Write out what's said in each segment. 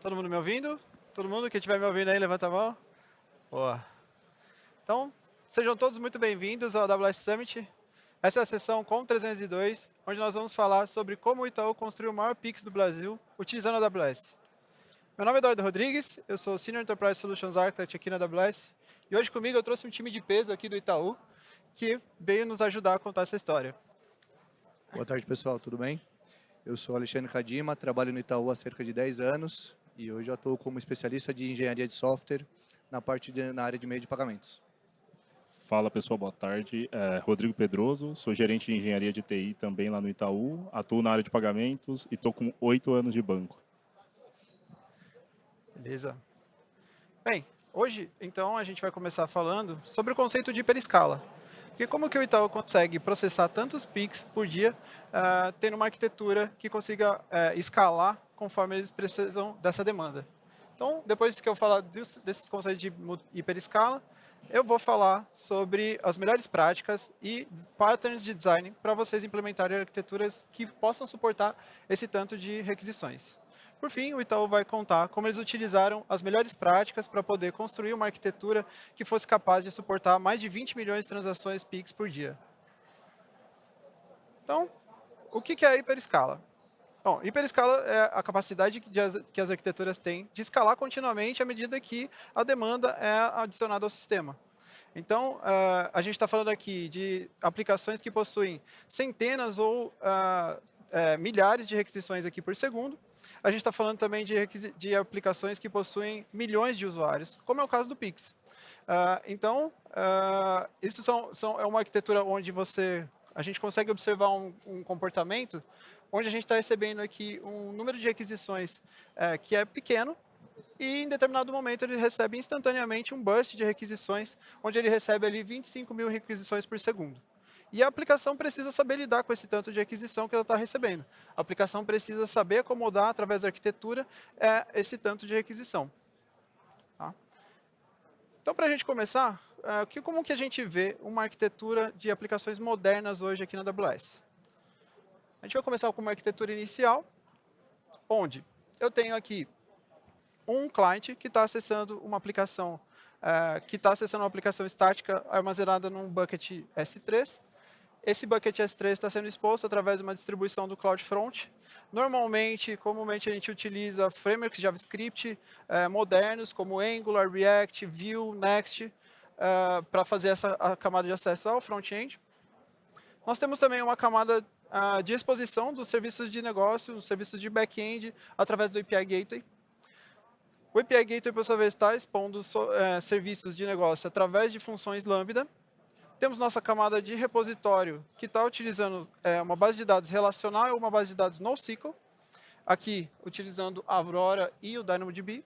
Todo mundo me ouvindo? Todo mundo que estiver me ouvindo aí, levanta a mão. Boa. Então, sejam todos muito bem-vindos ao AWS Summit. Essa é a sessão COM302, onde nós vamos falar sobre como o Itaú construiu o maior Pix do Brasil utilizando a AWS. Meu nome é Eduardo Rodrigues, eu sou Senior Enterprise Solutions Architect aqui na AWS. E hoje comigo eu trouxe um time de peso aqui do Itaú, que veio nos ajudar a contar essa história. Boa tarde, pessoal, tudo bem? Eu sou Alexandre Kadima, trabalho no Itaú há cerca de 10 anos e hoje eu atuo como especialista de engenharia de software na área de meio de pagamentos. Fala pessoal, boa tarde. Rodrigo Pedroso, sou gerente de engenharia de TI também lá no Itaú, atuo na área de pagamentos e estou com 8 anos de banco. Beleza. Bem, hoje, então, a gente vai começar falando sobre o conceito de hiperescala. Porque como que o Itaú consegue processar tantos Pix por dia, tendo uma arquitetura que consiga escalar conforme eles precisam dessa demanda. Então, depois que eu falar desses conceitos de hiperescala, eu vou falar sobre as melhores práticas e patterns de design para vocês implementarem arquiteturas que possam suportar esse tanto de requisições. Por fim, o Itaú vai contar como eles utilizaram as melhores práticas para poder construir uma arquitetura que fosse capaz de suportar mais de 20 milhões de transações Pix por dia. Então, o que é a hiperescala? Bom, hiperescala é a capacidade que as arquiteturas têm de escalar continuamente à medida que a demanda é adicionada ao sistema. Então, a gente está falando aqui de aplicações que possuem centenas ou milhares de requisições aqui por segundo. A gente está falando também de aplicações que possuem milhões de usuários, como é o caso do Pix. Então, isso é uma arquitetura onde a gente consegue observar um comportamento onde a gente está recebendo aqui um número de requisições que é pequeno, e em determinado momento ele recebe instantaneamente um burst de requisições, onde ele recebe ali 25 mil requisições por segundo. E a aplicação precisa saber lidar com esse tanto de requisição que ela está recebendo. A aplicação precisa saber acomodar, através da arquitetura, esse tanto de requisição. Tá? Então, para a gente começar, como que a gente vê uma arquitetura de aplicações modernas hoje aqui na AWS? A gente vai começar com uma arquitetura inicial, onde eu tenho aqui um cliente que está acessando uma aplicação estática armazenada num bucket S3. Esse bucket S3 está sendo exposto através de uma distribuição do CloudFront. Comumente a gente utiliza frameworks JavaScript modernos, como Angular, React, Vue, Next, para fazer a camada de acesso ao front-end. Nós temos também uma camada de exposição dos serviços de negócio, dos serviços de back-end, através do API Gateway. O API Gateway, por sua vez, está expondo serviços de negócio através de funções Lambda. Temos nossa camada de repositório, que está utilizando uma base de dados relacional ou uma base de dados NoSQL, aqui utilizando a Aurora e o DynamoDB.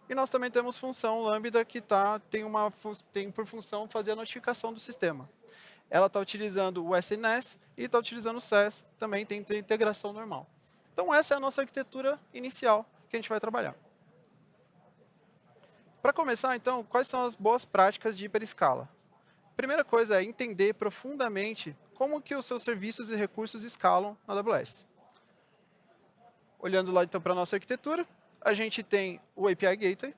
E nós também temos função Lambda, que tem por função fazer a notificação do sistema. Ela está utilizando o SNS e está utilizando o SES, também tem integração normal. Então, essa é a nossa arquitetura inicial que a gente vai trabalhar. Para começar, então, quais são as boas práticas de hiperescala? A primeira coisa é entender profundamente como que os seus serviços e recursos escalam na AWS. Olhando lá, então, para a nossa arquitetura, a gente tem o API Gateway.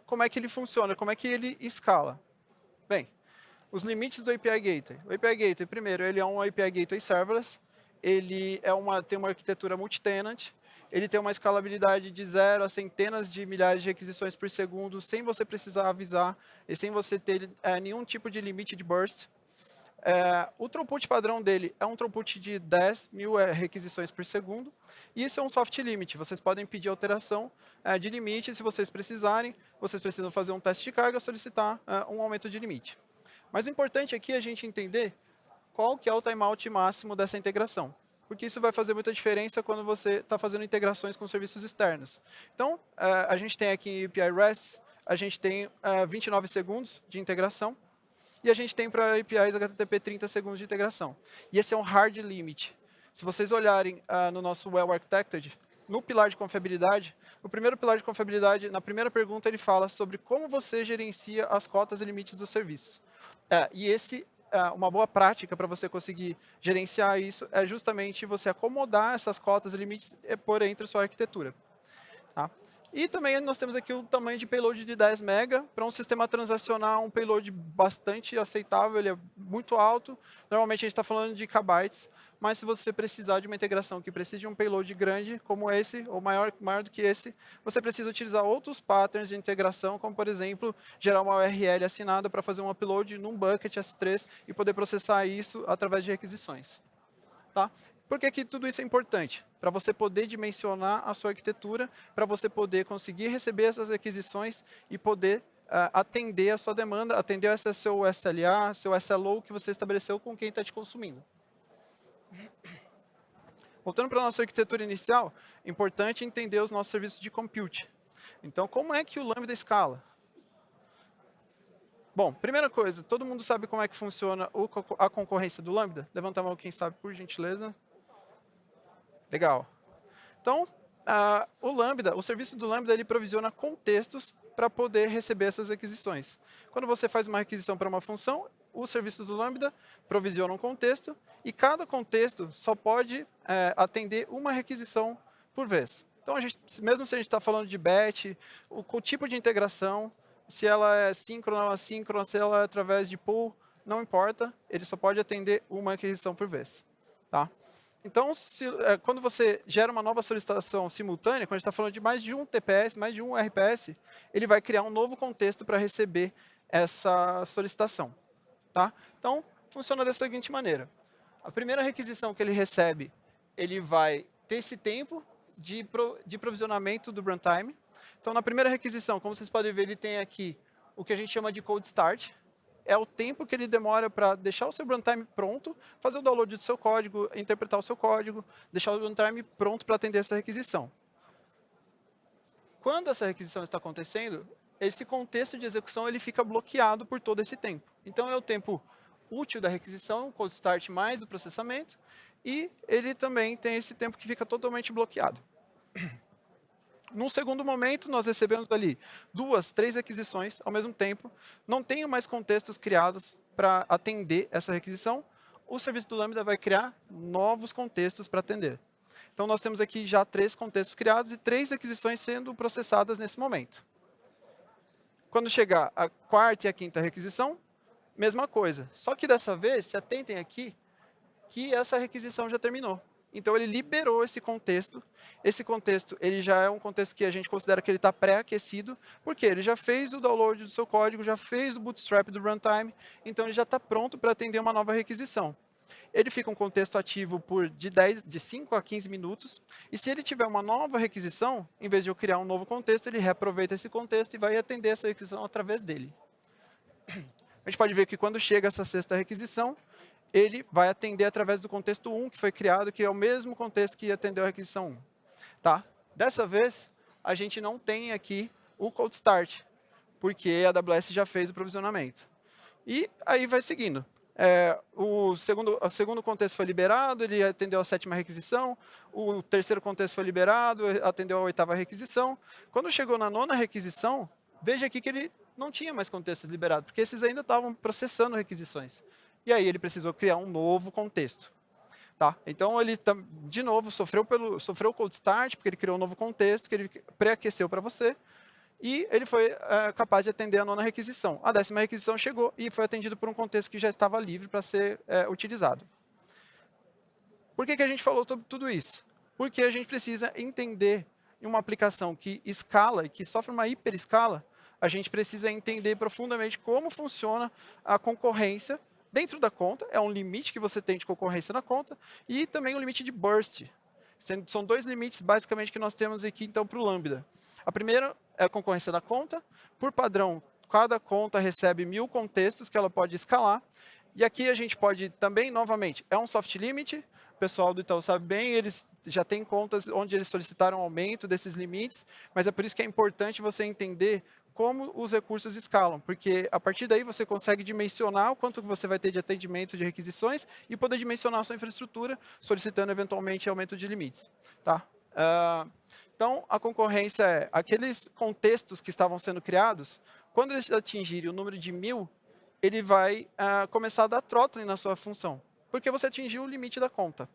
Como é que ele funciona? Como é que ele escala? Bem, os limites do API Gateway. O API Gateway, primeiro, ele é um API Gateway serverless. Ele tem uma arquitetura multi-tenant. Ele tem uma escalabilidade de 0 a centenas de milhares de requisições por segundo, sem você precisar avisar e sem você ter nenhum tipo de limite de burst. O throughput padrão dele é um throughput de 10 mil requisições por segundo. E isso é um soft limit. Vocês podem pedir alteração de limite se vocês precisarem. Vocês precisam fazer um teste de carga, solicitar um aumento de limite. Mas o importante aqui é a gente entender qual que é o timeout máximo dessa integração. Porque isso vai fazer muita diferença quando você está fazendo integrações com serviços externos. Então, a gente tem aqui em API REST, a gente tem 29 segundos de integração, e a gente tem para APIs HTTP 30 segundos de integração. E esse é um hard limit. Se vocês olharem no nosso Well Architected, no pilar de confiabilidade, no primeiro pilar de confiabilidade, na primeira pergunta, ele fala sobre como você gerencia as cotas e limites do serviço. Uma boa prática para você conseguir gerenciar isso é justamente você acomodar essas cotas e limites por entre a sua arquitetura. Tá? E também nós temos aqui o tamanho de payload de 10 MB. Para um sistema transacional, um payload bastante aceitável, ele é muito alto. Normalmente a gente está falando de kbytes, mas se você precisar de uma integração que precise de um payload grande, como esse, ou maior do que esse, você precisa utilizar outros patterns de integração, como, por exemplo, gerar uma URL assinada para fazer um upload num bucket S3 e poder processar isso através de requisições. Tá? Por que que tudo isso é importante? Para você poder dimensionar a sua arquitetura, para você poder conseguir receber essas requisições e poder atender a sua demanda, atender esse seu SLA, seu SLO que você estabeleceu com quem está te consumindo. Voltando para a nossa arquitetura inicial, é importante entender os nossos serviços de compute. Então, como é que o Lambda escala? Bom, primeira coisa, todo mundo sabe como é que funciona a concorrência do Lambda? Levanta a mão quem sabe, por gentileza. Legal. Então, o serviço do Lambda, ele provisiona contextos para poder receber essas requisições. Quando você faz uma requisição para uma função, o serviço do Lambda provisiona um contexto e cada contexto só pode atender uma requisição por vez. Então, mesmo se a gente está falando de batch, o tipo de integração, se ela é síncrona ou assíncrona, se ela é através de pool, não importa, ele só pode atender uma requisição por vez. Tá? Então, quando você gera uma nova solicitação simultânea, quando a gente está falando de mais de um TPS, mais de um RPS, ele vai criar um novo contexto para receber essa solicitação. Tá? Então, funciona da seguinte maneira. A primeira requisição que ele recebe, ele vai ter esse tempo de provisionamento do runtime. Então, na primeira requisição, como vocês podem ver, ele tem aqui o que a gente chama de cold start. É o tempo que ele demora para deixar o seu runtime pronto, fazer o download do seu código, interpretar o seu código, deixar o runtime pronto para atender essa requisição. Quando essa requisição está acontecendo, esse contexto de execução ele fica bloqueado por todo esse tempo. Então, é o tempo útil da requisição, o cold start mais o processamento, e ele também tem esse tempo que fica totalmente bloqueado. Num segundo momento, nós recebemos ali 2, 3 requisições ao mesmo tempo. Não tenho mais contextos criados para atender essa requisição. O serviço do Lambda vai criar novos contextos para atender. Então, nós temos aqui já 3 contextos criados e 3 requisições sendo processadas nesse momento. Quando chegar a quarta e a quinta requisição, mesma coisa. Só que dessa vez, se atentem aqui, que essa requisição já terminou. Então, ele liberou esse contexto. Esse contexto ele já é um contexto que a gente considera que ele está pré-aquecido, porque ele já fez o download do seu código, já fez o bootstrap do runtime, então ele já está pronto para atender uma nova requisição. Ele fica um contexto ativo de 5 a 15 minutos, e se ele tiver uma nova requisição, em vez de eu criar um novo contexto, ele reaproveita esse contexto e vai atender essa requisição através dele. A gente pode ver que quando chega essa sexta requisição, ele vai atender através do contexto 1 que foi criado, que é o mesmo contexto que atendeu a requisição 1. Tá? Dessa vez, a gente não tem aqui o cold start, porque a AWS já fez o provisionamento. E aí vai seguindo. O segundo contexto foi liberado, ele atendeu a 7ª requisição, o terceiro contexto foi liberado, atendeu a 8ª requisição. Quando chegou na 9ª requisição, veja aqui que ele não tinha mais contextos liberados, porque esses ainda estavam processando requisições. E aí ele precisou criar um novo contexto. Tá? Então, ele, de novo, sofreu o cold start, porque ele criou um novo contexto, que ele pré-aqueceu para você, e ele foi capaz de atender a 9ª requisição. A 10ª requisição chegou e foi atendido por um contexto que já estava livre para ser utilizado. Por que a gente falou sobre tudo isso? Porque a gente precisa entender em uma aplicação que escala e que sofre uma hiperescala, a gente precisa entender profundamente como funciona a concorrência dentro da conta, é um limite que você tem de concorrência na conta, e também um limite de burst. São 2 limites, basicamente, que nós temos aqui, então, para o Lambda. A primeira é a concorrência da conta. Por padrão, cada conta recebe 1000 contextos que ela pode escalar. E aqui a gente pode também, novamente, é um soft limit. O pessoal do Itaú sabe bem, eles já têm contas onde eles solicitaram aumento desses limites, mas é por isso que é importante você entender como os recursos escalam, porque a partir daí você consegue dimensionar o quanto você vai ter de atendimento de requisições e poder dimensionar a sua infraestrutura, solicitando eventualmente aumento de limites. Tá? Então, a concorrência é aqueles contextos que estavam sendo criados, quando eles atingirem o número de 1000, ele vai começar a dar throttling na sua função. Porque você atingiu o limite da conta.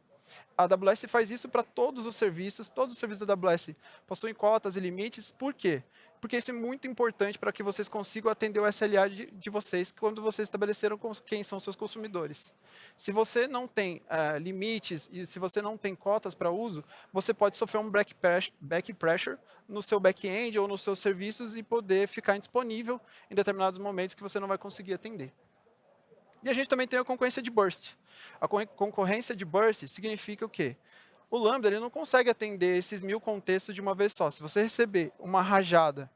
A AWS faz isso para todos os serviços da AWS possuem cotas e limites. Por quê? Porque isso é muito importante para que vocês consigam atender o SLA de vocês quando vocês estabeleceram quem são seus consumidores. Se você não tem limites e se você não tem cotas para uso, você pode sofrer um back pressure no seu back-end ou nos seus serviços e poder ficar indisponível em determinados momentos que você não vai conseguir atender. E a gente também tem a concorrência de burst. A concorrência de burst significa o quê? O Lambda ele não consegue atender esses 1000 contextos de uma vez só. Se você receber uma rajada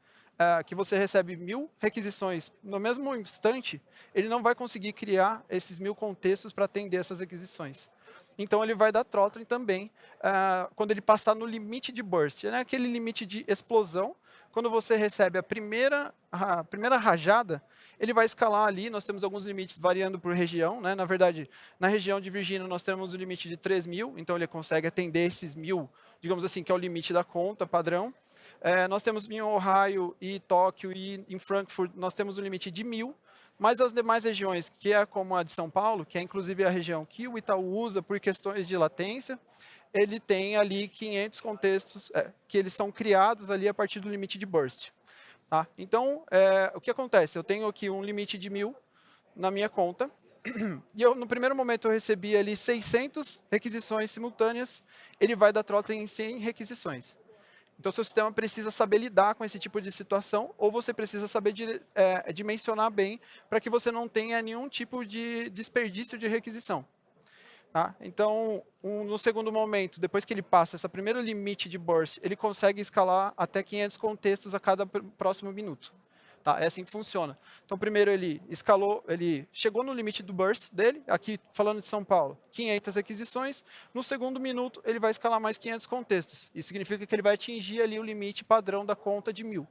que você recebe 1000 requisições no mesmo instante, ele não vai conseguir criar esses 1000 contextos para atender essas requisições. Então, ele vai dar throttling também quando ele passar no limite de burst. É aquele limite de explosão. Quando você recebe a primeira rajada, ele vai escalar ali. Nós temos alguns limites variando por região. Na verdade, na região de Virgínia, nós temos o limite de 3.000. Então, ele consegue atender esses 1000, digamos assim, que é o limite da conta padrão. Nós temos em Ohio e Tóquio e em Frankfurt, nós temos o limite de 1000. Mas as demais regiões, que é como a de São Paulo, que é inclusive a região que o Itaú usa por questões de latência, ele tem ali 500 contextos que eles são criados ali a partir do limite de burst. Tá? Então, o que acontece? Eu tenho aqui um limite de 1000 na minha conta, e no primeiro momento eu recebi ali 600 requisições simultâneas, ele vai dar throttling em 100 requisições. Então, seu sistema precisa saber lidar com esse tipo de situação, ou você precisa saber dimensionar bem para que você não tenha nenhum tipo de desperdício de requisição. Tá? Então, no segundo momento, depois que ele passa esse primeiro limite de burst, ele consegue escalar até 500 contextos a cada próximo minuto. Tá? É assim que funciona. Então, primeiro ele escalou, ele chegou no limite do burst dele, aqui falando de São Paulo, 500 requisições. No segundo minuto, ele vai escalar mais 500 contextos. Isso significa que ele vai atingir ali o limite padrão da conta de 1000.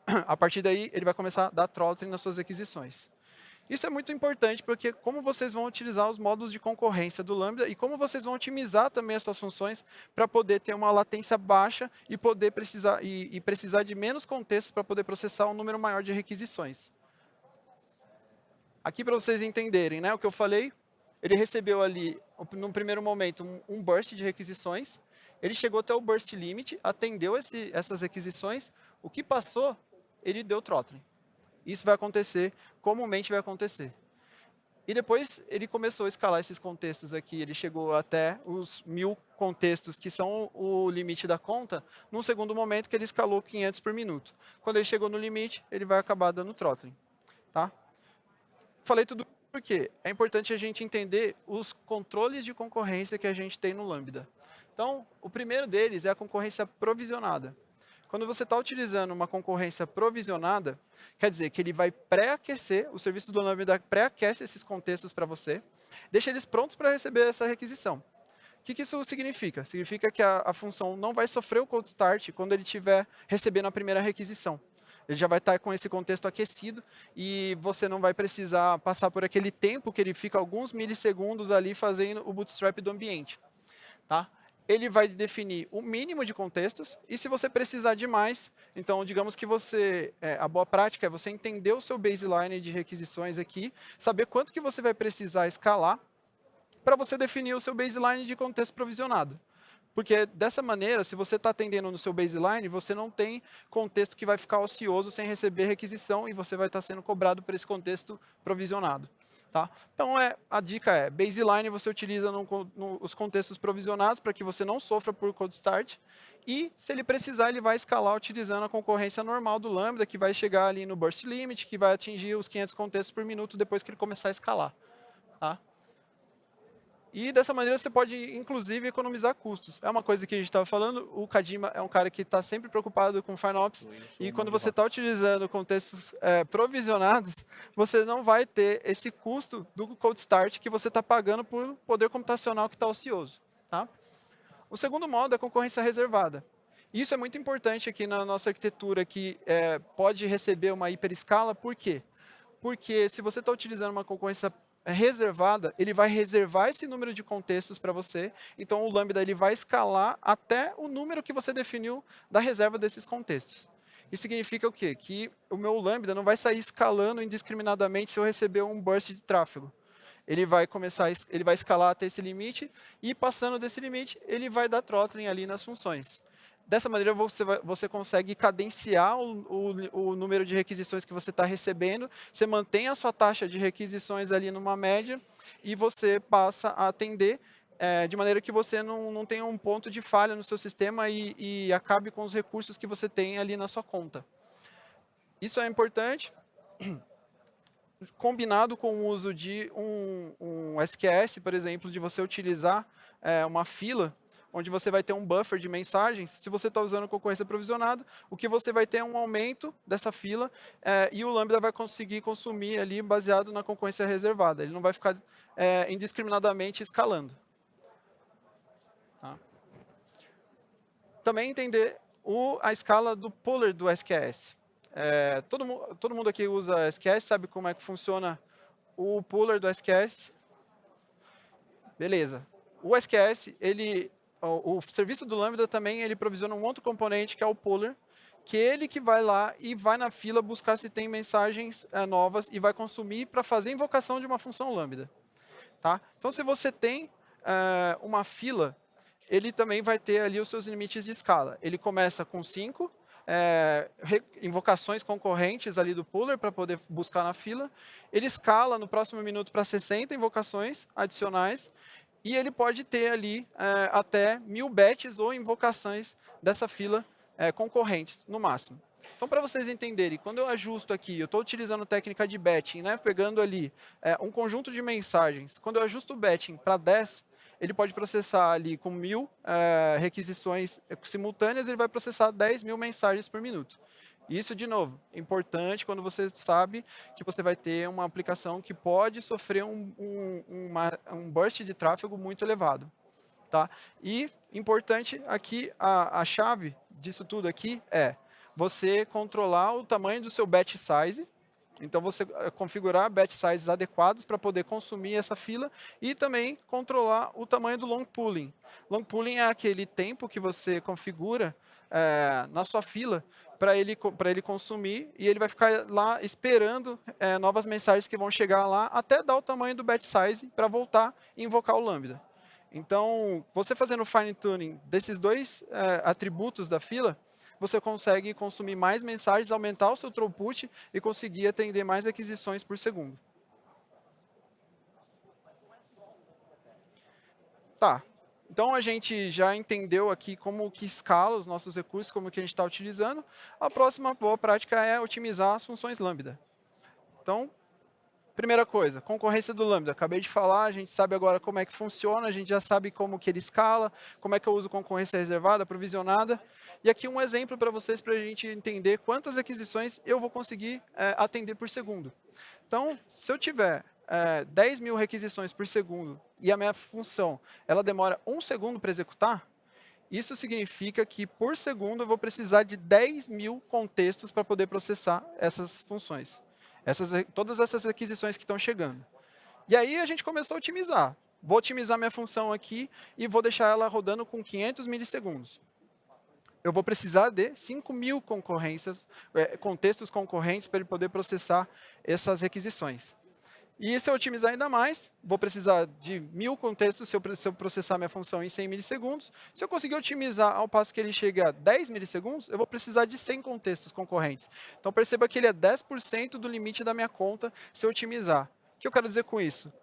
A partir daí, ele vai começar a dar throttling nas suas requisições. Isso é muito importante, porque como vocês vão utilizar os modos de concorrência do Lambda e como vocês vão otimizar também as suas funções para poder ter uma latência baixa e poder precisar de menos contextos para poder processar um número maior de requisições. Aqui para vocês entenderem, o que eu falei, ele recebeu ali, num primeiro momento, um burst de requisições, ele chegou até o burst limit, atendeu essas requisições, o que passou, ele deu throttling. Isso vai acontecer, comumente vai acontecer. E depois ele começou a escalar esses contextos aqui, ele chegou até os 1000 contextos, que são o limite da conta, num segundo momento que ele escalou 500 por minuto. Quando ele chegou no limite, ele vai acabar dando throttling. Tá? Falei tudo porque é importante a gente entender os controles de concorrência que a gente tem no Lambda. Então, o primeiro deles é a concorrência provisionada. Quando você está utilizando uma concorrência provisionada, quer dizer que ele vai pré-aquecer, o serviço do Lambda pré-aquece esses contextos para você, deixa eles prontos para receber essa requisição. O que isso significa? Significa que a função não vai sofrer o cold start quando ele estiver recebendo a primeira requisição. Ele já vai estar com esse contexto aquecido e você não vai precisar passar por aquele tempo que ele fica alguns milissegundos ali fazendo o bootstrap do ambiente. Tá? Ele vai definir o mínimo de contextos, e se você precisar de mais, então digamos que a boa prática é você entender o seu baseline de requisições aqui, saber quanto que você vai precisar escalar, para você definir o seu baseline de contexto provisionado. Porque dessa maneira, se você está atendendo no seu baseline, você não tem contexto que vai ficar ocioso sem receber requisição, e você vai estar sendo cobrado por esse contexto provisionado. Tá? Então, a dica é, baseline você utiliza os contextos provisionados para que você não sofra por cold start. E, se ele precisar, ele vai escalar utilizando a concorrência normal do Lambda, que vai chegar ali no burst limit, que vai atingir os 500 contextos por minuto depois que ele começar a escalar. Tá? E dessa maneira você pode, inclusive, economizar custos. É uma coisa que a gente estava falando, o Kadima é um cara que está sempre preocupado com FinOps, e quando você está utilizando contextos provisionados, você não vai ter esse custo do cold start que você está pagando por poder computacional que está ocioso. Tá? O segundo modo é a concorrência reservada. Isso é muito importante aqui na nossa arquitetura, que pode receber uma hiperescala. Por quê? Porque se você está utilizando uma concorrência reservada, ele vai reservar esse número de contextos para você, então o Lambda ele vai escalar até o número que você definiu da reserva desses contextos. Isso significa o quê? Que o meu Lambda não vai sair escalando indiscriminadamente se eu receber um burst de tráfego. ele vai começar, ele vai escalar até esse limite, e passando desse limite, ele vai dar throttling ali nas funções. Dessa maneira, você consegue cadenciar o número de requisições que você está recebendo, você mantém a sua taxa de requisições ali numa média, e você passa a atender de maneira que você não tenha um ponto de falha no seu sistema e acabe com os recursos que você tem ali na sua conta. Isso é importante, combinado com o uso de um SQS, por exemplo, de você utilizar uma fila, onde você vai ter um buffer de mensagens. Se você está usando concorrência provisionada, o que você vai ter é um aumento dessa fila e o Lambda vai conseguir consumir ali baseado na concorrência reservada. Ele não vai ficar indiscriminadamente escalando. Tá? Também entender a escala do puller do SQS. Todo mundo aqui usa SQS, sabe como é que funciona o puller do SQS? Beleza. O SQS, o serviço do Lambda também, ele provisiona um outro componente, que é o puller, que ele que vai lá e vai na fila buscar se tem mensagens novas e vai consumir para fazer invocação de uma função Lambda. Tá? Então, se você tem uma fila, ele também vai ter ali os seus limites de escala. Ele começa com 5 invocações concorrentes ali do puller para poder buscar na fila. Ele escala no próximo minuto para 60 invocações adicionais. E ele pode ter ali até 1000 batches ou invocações dessa fila concorrentes, no máximo. Então, para vocês entenderem, quando eu ajusto aqui, eu estou utilizando técnica de batching, né, pegando ali um conjunto de mensagens. Quando eu ajusto o batching para 10, ele pode processar ali com 1000 requisições simultâneas, ele vai processar 10.000 mensagens por minuto. Isso, de novo, é importante quando você sabe que você vai ter uma aplicação que pode sofrer um burst de tráfego muito elevado. Tá? E, importante aqui, a chave disso tudo aqui é você controlar o tamanho do seu batch size. Então, você configurar batch sizes adequados para poder consumir essa fila e também controlar o tamanho do long pooling. Long pooling é aquele tempo que você configura na sua fila para ele consumir, e ele vai ficar lá esperando novas mensagens que vão chegar lá até dar o tamanho do batch size para voltar e invocar o Lambda. Então, você fazendo fine tuning desses dois atributos da fila, você consegue consumir mais mensagens, aumentar o seu throughput e conseguir atender mais requisições por segundo. Tá. Então, a gente já entendeu aqui como que escala os nossos recursos, como que a gente está utilizando. A próxima boa prática é otimizar as funções Lambda. Então, primeira coisa, concorrência do Lambda. Acabei de falar, a gente sabe agora como é que funciona, a gente já sabe como que ele escala, como é que eu uso concorrência reservada, provisionada. E aqui um exemplo para vocês, para a gente entender quantas requisições eu vou conseguir atender por segundo. Então, se eu tiver 10.000 requisições por segundo e a minha função ela demora 1 segundo para executar, isso significa que por segundo eu vou precisar de 10.000 contextos para poder processar essas funções. Todas essas requisições que estão chegando. E aí a gente começou a otimizar. Vou otimizar minha função aqui e vou deixar ela rodando com 500 milissegundos. Eu vou precisar de 5.000 contextos concorrentes para ele poder processar essas requisições. E se eu otimizar ainda mais, vou precisar de 1.000 contextos se eu processar minha função em 100 milissegundos. Se eu conseguir otimizar ao passo que ele chega a 10 milissegundos, eu vou precisar de 100 contextos concorrentes. Então, perceba que ele é 10% do limite da minha conta se eu otimizar. O que eu quero dizer com isso?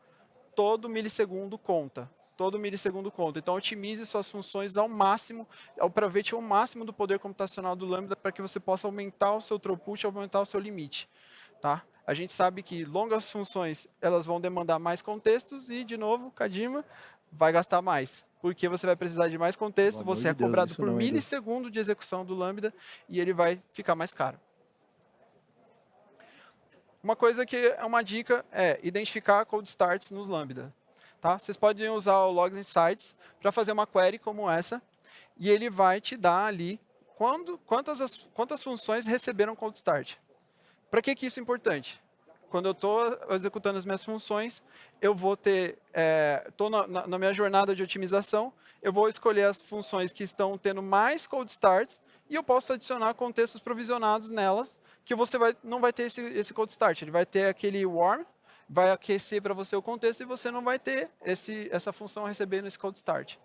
Todo milissegundo conta. Todo milissegundo conta. Então, otimize suas funções ao máximo, aproveite o máximo do poder computacional do Lambda para que você possa aumentar o seu throughput, aumentar o seu limite. Tá? A gente sabe que longas funções elas vão demandar mais contextos e, de novo, Kadima vai gastar mais. Porque você vai precisar de mais contextos, você é cobrado por milissegundo de execução do Lambda e ele vai ficar mais caro. Uma coisa que é uma dica é identificar cold starts nos Lambda. Tá? Vocês podem usar o Logs Insights para fazer uma query como essa e ele vai te dar ali quantas funções receberam cold start. Para que isso é importante? Quando eu estou executando as minhas funções, eu vou ter, estou na minha jornada de otimização, eu vou escolher as funções que estão tendo mais cold starts e eu posso adicionar contextos provisionados nelas, que você não vai ter esse cold start, ele vai ter aquele warm, vai aquecer para você o contexto e você não vai ter essa função recebendo esse cold start.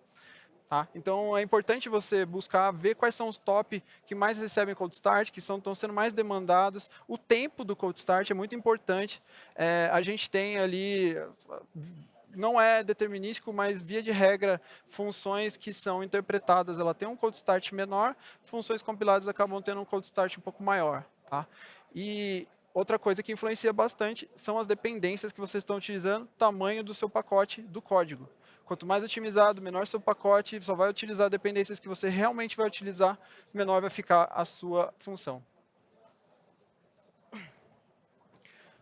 Tá? Então, é importante você buscar ver quais são os top que mais recebem cold start, que estão sendo mais demandados. O tempo do cold start é muito importante. A gente tem ali, não é determinístico, mas via de regra, funções que são interpretadas, ela tem um cold start menor, funções compiladas acabam tendo um cold start um pouco maior. Tá? E outra coisa que influencia bastante são as dependências que vocês estão utilizando, tamanho do seu pacote do código. Quanto mais otimizado, menor seu pacote, só vai utilizar dependências que você realmente vai utilizar, menor vai ficar a sua função.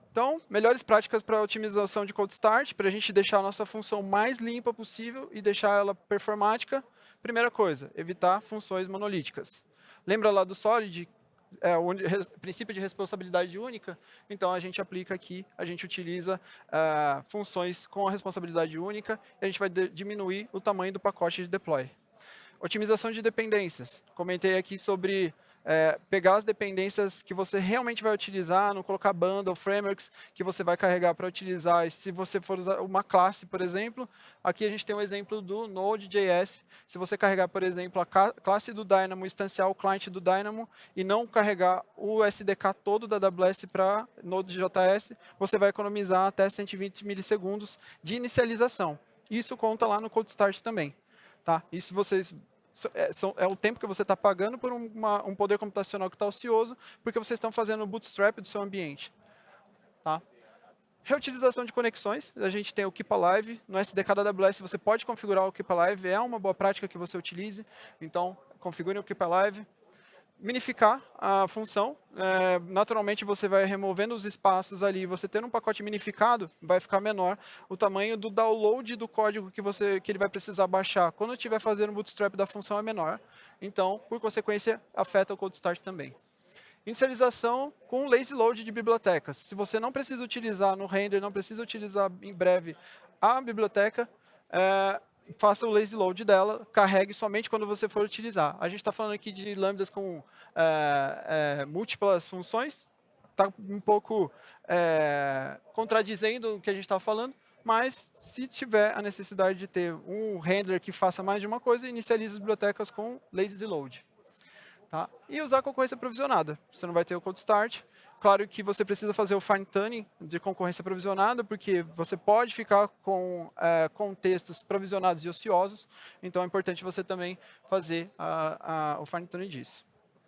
Então, melhores práticas para otimização de cold start, para a gente deixar a nossa função mais limpa possível e deixar ela performática. Primeira coisa, evitar funções monolíticas. Lembra lá do Solid? O princípio de responsabilidade única, então a gente aplica aqui, a gente utiliza funções com a responsabilidade única e a gente vai diminuir o tamanho do pacote de deploy. Otimização de dependências. Comentei aqui sobre pegar as dependências que você realmente vai utilizar, não colocar bundle, frameworks que você vai carregar para utilizar. E se você for usar uma classe, por exemplo, aqui a gente tem um exemplo do Node.js. Se você carregar, por exemplo, a classe do Dynamo, instanciar o cliente do Dynamo e não carregar o SDK todo da AWS para Node.js, você vai economizar até 120 milissegundos de inicialização. Isso conta lá no cold start também. Tá? Isso vocês... É o tempo que você está pagando por um poder computacional que está ocioso, porque vocês estão fazendo o bootstrap do seu ambiente. Tá? Reutilização de conexões. A gente tem o Keep Alive. No SDK da AWS você pode configurar o Keep Alive. É uma boa prática que você utilize. Então, configure o Keep Alive. Minificar a função. Naturalmente, você vai removendo os espaços ali. Você tendo um pacote minificado, vai ficar menor. O tamanho do download do código que ele vai precisar baixar quando estiver fazendo o bootstrap da função é menor. Então, por consequência, afeta o cold start também. Inicialização com lazy load de bibliotecas. Se você não precisa utilizar no render, não precisa utilizar em breve a biblioteca, faça o lazy load dela, carregue somente quando você for utilizar. A gente está falando aqui de lambdas com múltiplas funções, está um pouco contradizendo o que a gente estava falando, mas se tiver a necessidade de ter um handler que faça mais de uma coisa, inicialize as bibliotecas com lazy load. Tá? E usar a concorrência provisionada. Você não vai ter o cold start. Claro que você precisa fazer o fine tuning de concorrência provisionada, porque você pode ficar com contextos provisionados e ociosos. Então, é importante você também fazer o fine tuning disso.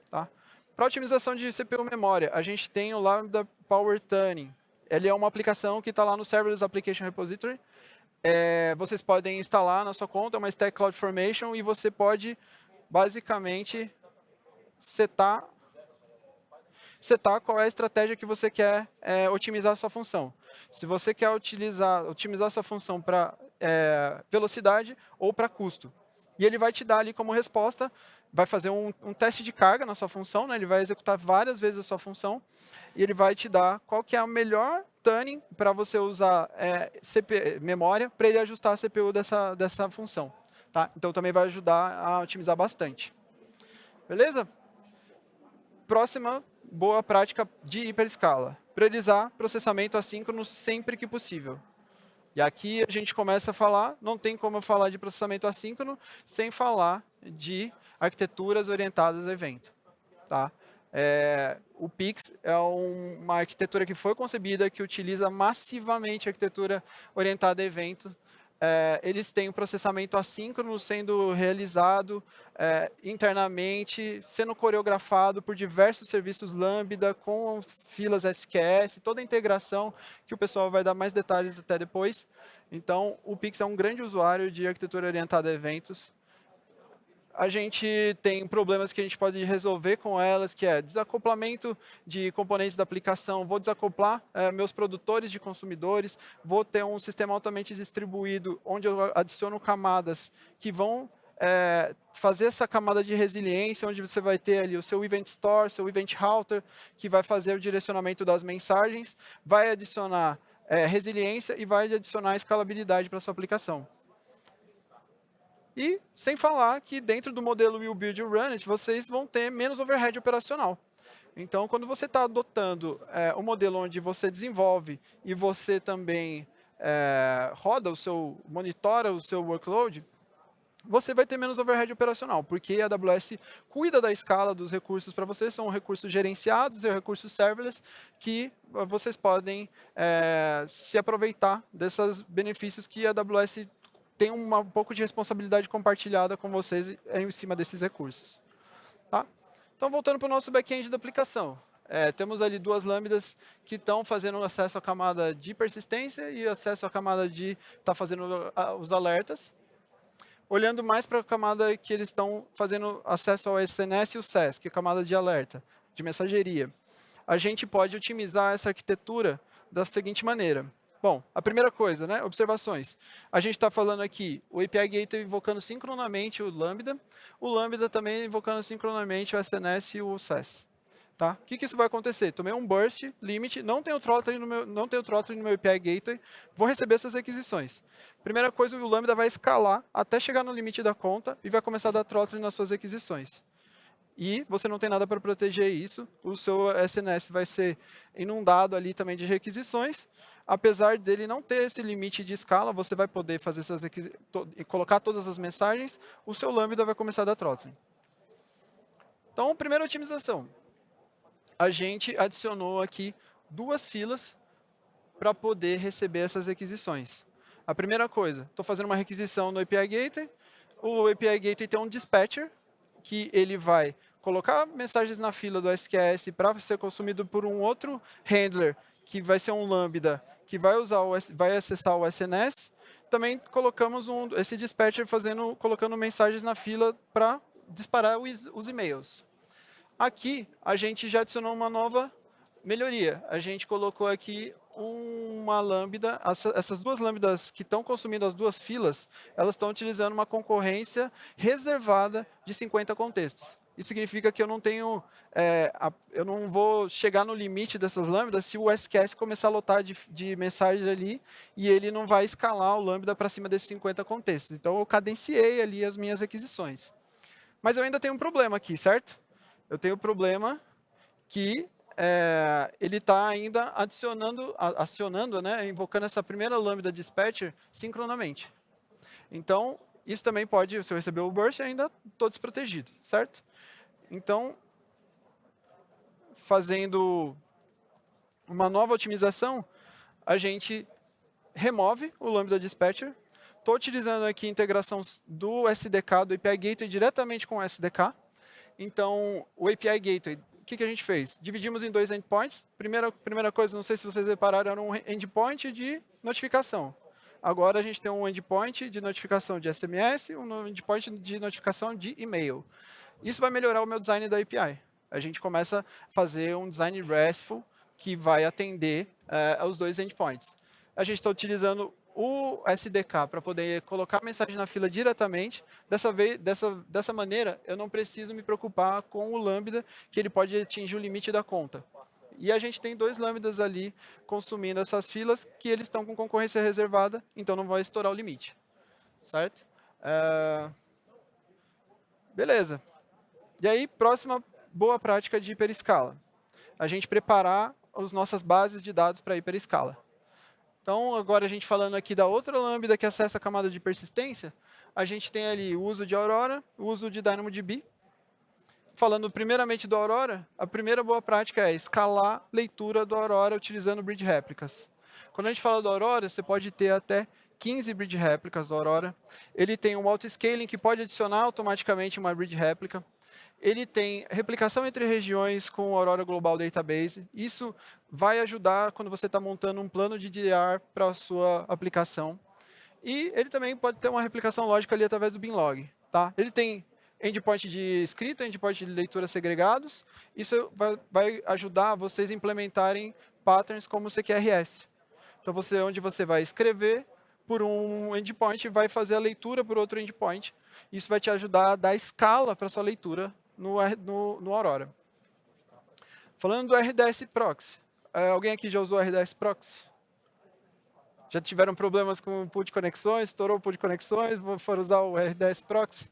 Tá? Para otimização de CPU memória, a gente tem o Lambda Power Tuning. Ele é uma aplicação que está lá no Serverless Application Repository. Vocês podem instalar na sua conta, é uma Stack CloudFormation, e você pode, basicamente, setar qual é a estratégia que você quer otimizar a sua função. Se você quer otimizar a sua função para velocidade ou para custo. E ele vai te dar ali como resposta, vai fazer um teste de carga na sua função, né? Ele vai executar várias vezes a sua função, e ele vai te dar qual que é a melhor tuning para você usar memória, para ele ajustar a CPU dessa função. Tá? Então, também vai ajudar a otimizar bastante. Beleza? Próxima boa prática de hiperescala. Priorizar processamento assíncrono sempre que possível. E aqui a gente começa a falar, não tem como eu falar de processamento assíncrono sem falar de arquiteturas orientadas a evento. Tá? O PIX é uma arquitetura que foi concebida, que utiliza massivamente a arquitetura orientada a evento. Eles têm um processamento assíncrono sendo realizado internamente, sendo coreografado por diversos serviços Lambda, com filas SQS, toda a integração, que o pessoal vai dar mais detalhes até depois. Então, o Pix é um grande usuário de arquitetura orientada a eventos. A gente tem problemas que a gente pode resolver com elas, que é desacoplamento de componentes da aplicação. Vou desacoplar meus produtores de consumidores, vou ter um sistema altamente distribuído, onde eu adiciono camadas que vão fazer essa camada de resiliência, onde você vai ter ali o seu Event Store, seu Event Router, que vai fazer o direcionamento das mensagens, vai adicionar resiliência e vai adicionar escalabilidade para a sua aplicação. E, sem falar que dentro do modelo Will Build You Run It, vocês vão ter menos overhead operacional. Então, quando você está adotando um modelo onde você desenvolve e você também monitora o seu workload, você vai ter menos overhead operacional, porque a AWS cuida da escala dos recursos para vocês, são recursos gerenciados e recursos serverless que vocês podem se aproveitar desses benefícios que a AWS tem um pouco de responsabilidade compartilhada com vocês em cima desses recursos. Tá? Então, voltando para o nosso back-end da aplicação. Temos ali duas lambdas que estão fazendo acesso à camada de persistência e acesso à camada de estar fazendo os alertas. Olhando mais para a camada que eles estão fazendo acesso ao SNS e o SES, que é a camada de alerta, de mensageria. A gente pode otimizar essa arquitetura da seguinte maneira. Bom, a primeira coisa, né, observações. A gente está falando aqui, o API Gateway invocando sincronamente o Lambda também invocando sincronamente o SNS e o SES. Tá? O que isso vai acontecer? Tomei um burst, limit, não tenho throttling no meu API Gateway, vou receber essas requisições. Primeira coisa, o Lambda vai escalar até chegar no limite da conta e vai começar a dar throttling nas suas requisições. E você não tem nada para proteger isso, o seu SNS vai ser inundado ali também de requisições. Apesar dele não ter esse limite de escala, você vai poder fazer colocar todas as mensagens, o seu Lambda vai começar a dar throttling. Então, primeira otimização. A gente adicionou aqui duas filas para poder receber essas requisições. A primeira coisa, estou fazendo uma requisição no API Gateway. O API Gateway tem um dispatcher, que ele vai colocar mensagens na fila do SQS para ser consumido por um outro handler, que vai ser um Lambda, que vai acessar o SNS. Também colocamos esse dispatcher colocando mensagens na fila para disparar os e-mails. Aqui, a gente já adicionou uma nova melhoria. A gente colocou aqui uma lambda, essas duas lambdas que estão consumindo as duas filas, elas estão utilizando uma concorrência reservada de 50 contextos. Isso significa que eu não vou chegar no limite dessas lambdas se o SQS começar a lotar de mensagens ali e ele não vai escalar o lambda para cima desses 50 contextos. Então, eu cadenciei ali as minhas requisições. Mas eu ainda tenho um problema aqui, certo? Eu tenho um problema que ele está ainda acionando, né, invocando essa primeira lambda dispatcher sincronamente. Então, isso também pode, se eu receber o burst, ainda estou desprotegido, certo? Então, fazendo uma nova otimização, a gente remove o lambda dispatcher. Estou utilizando aqui a integração do SDK, do API Gateway, diretamente com o SDK. Então, o API Gateway, o que a gente fez? Dividimos em dois endpoints. Primeira coisa, não sei se vocês repararam, era um endpoint de notificação. Agora a gente tem um endpoint de notificação de SMS, um endpoint de notificação de e-mail. Isso vai melhorar o meu design da API. A gente começa a fazer um design RESTful que vai atender aos dois endpoints. A gente está utilizando o SDK para poder colocar a mensagem na fila diretamente. Dessa maneira, eu não preciso me preocupar com o Lambda, que ele pode atingir o limite da conta. E a gente tem dois Lambdas ali consumindo essas filas, que eles estão com concorrência reservada, então não vai estourar o limite. Certo? Beleza. E aí, próxima boa prática de hiperescala. A gente preparar as nossas bases de dados para hiperescala. Então, agora a gente falando aqui da outra lambda que acessa a camada de persistência, a gente tem ali o uso de Aurora, o uso de DynamoDB. Falando primeiramente do Aurora, a primeira boa prática é escalar leitura do Aurora utilizando bridge réplicas. Quando a gente fala do Aurora, você pode ter até 15 bridge réplicas do Aurora. Ele tem um auto-scaling que pode adicionar automaticamente uma bridge réplica. Ele tem replicação entre regiões com o Aurora Global Database. Isso vai ajudar quando você está montando um plano de DR para a sua aplicação. E ele também pode ter uma replicação lógica ali através do binlog. Tá? Ele tem endpoint de escrita, endpoint de leitura segregados. Isso vai ajudar vocês a implementarem patterns como o CQRS. Então, onde você vai escrever por um endpoint e vai fazer a leitura por outro endpoint. Isso vai te ajudar a dar escala para a sua leitura no Aurora. Falando do RDS Proxy. Alguém aqui já usou RDS Proxy? Já tiveram problemas com o pool de conexões? Estourou o pool de conexões? Foram usar o RDS Proxy?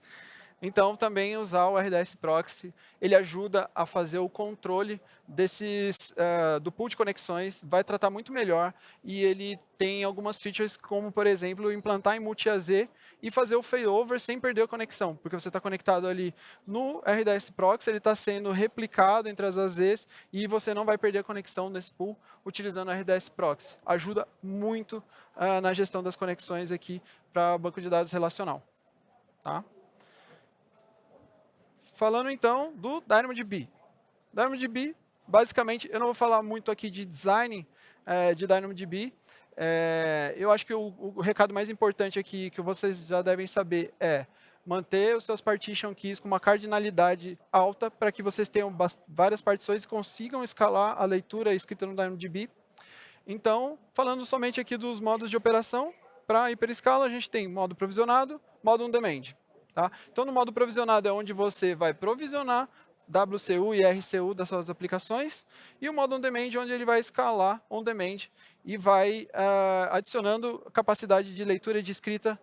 Então, também usar o RDS Proxy, ele ajuda a fazer o controle do pool de conexões, vai tratar muito melhor, e ele tem algumas features como, por exemplo, implantar em multi-AZ e fazer o failover sem perder a conexão, porque você está conectado ali no RDS Proxy, ele está sendo replicado entre as AZs e você não vai perder a conexão nesse pool utilizando o RDS Proxy. Ajuda muito na gestão das conexões aqui para banco de dados relacional. Tá? Falando então do DynamoDB. DynamoDB, basicamente, eu não vou falar muito aqui de design de DynamoDB. Eu acho que o recado mais importante aqui que vocês já devem saber é manter os seus partition keys com uma cardinalidade alta para que vocês tenham várias partições e consigam escalar a leitura escrita no DynamoDB. Então, falando somente aqui dos modos de operação, para hiperescala a gente tem modo provisionado, modo on-demand. Tá? Então, no modo provisionado é onde você vai provisionar WCU e RCU das suas aplicações, e o modo on-demand onde ele vai escalar on-demand e vai adicionando capacidade de leitura e de escrita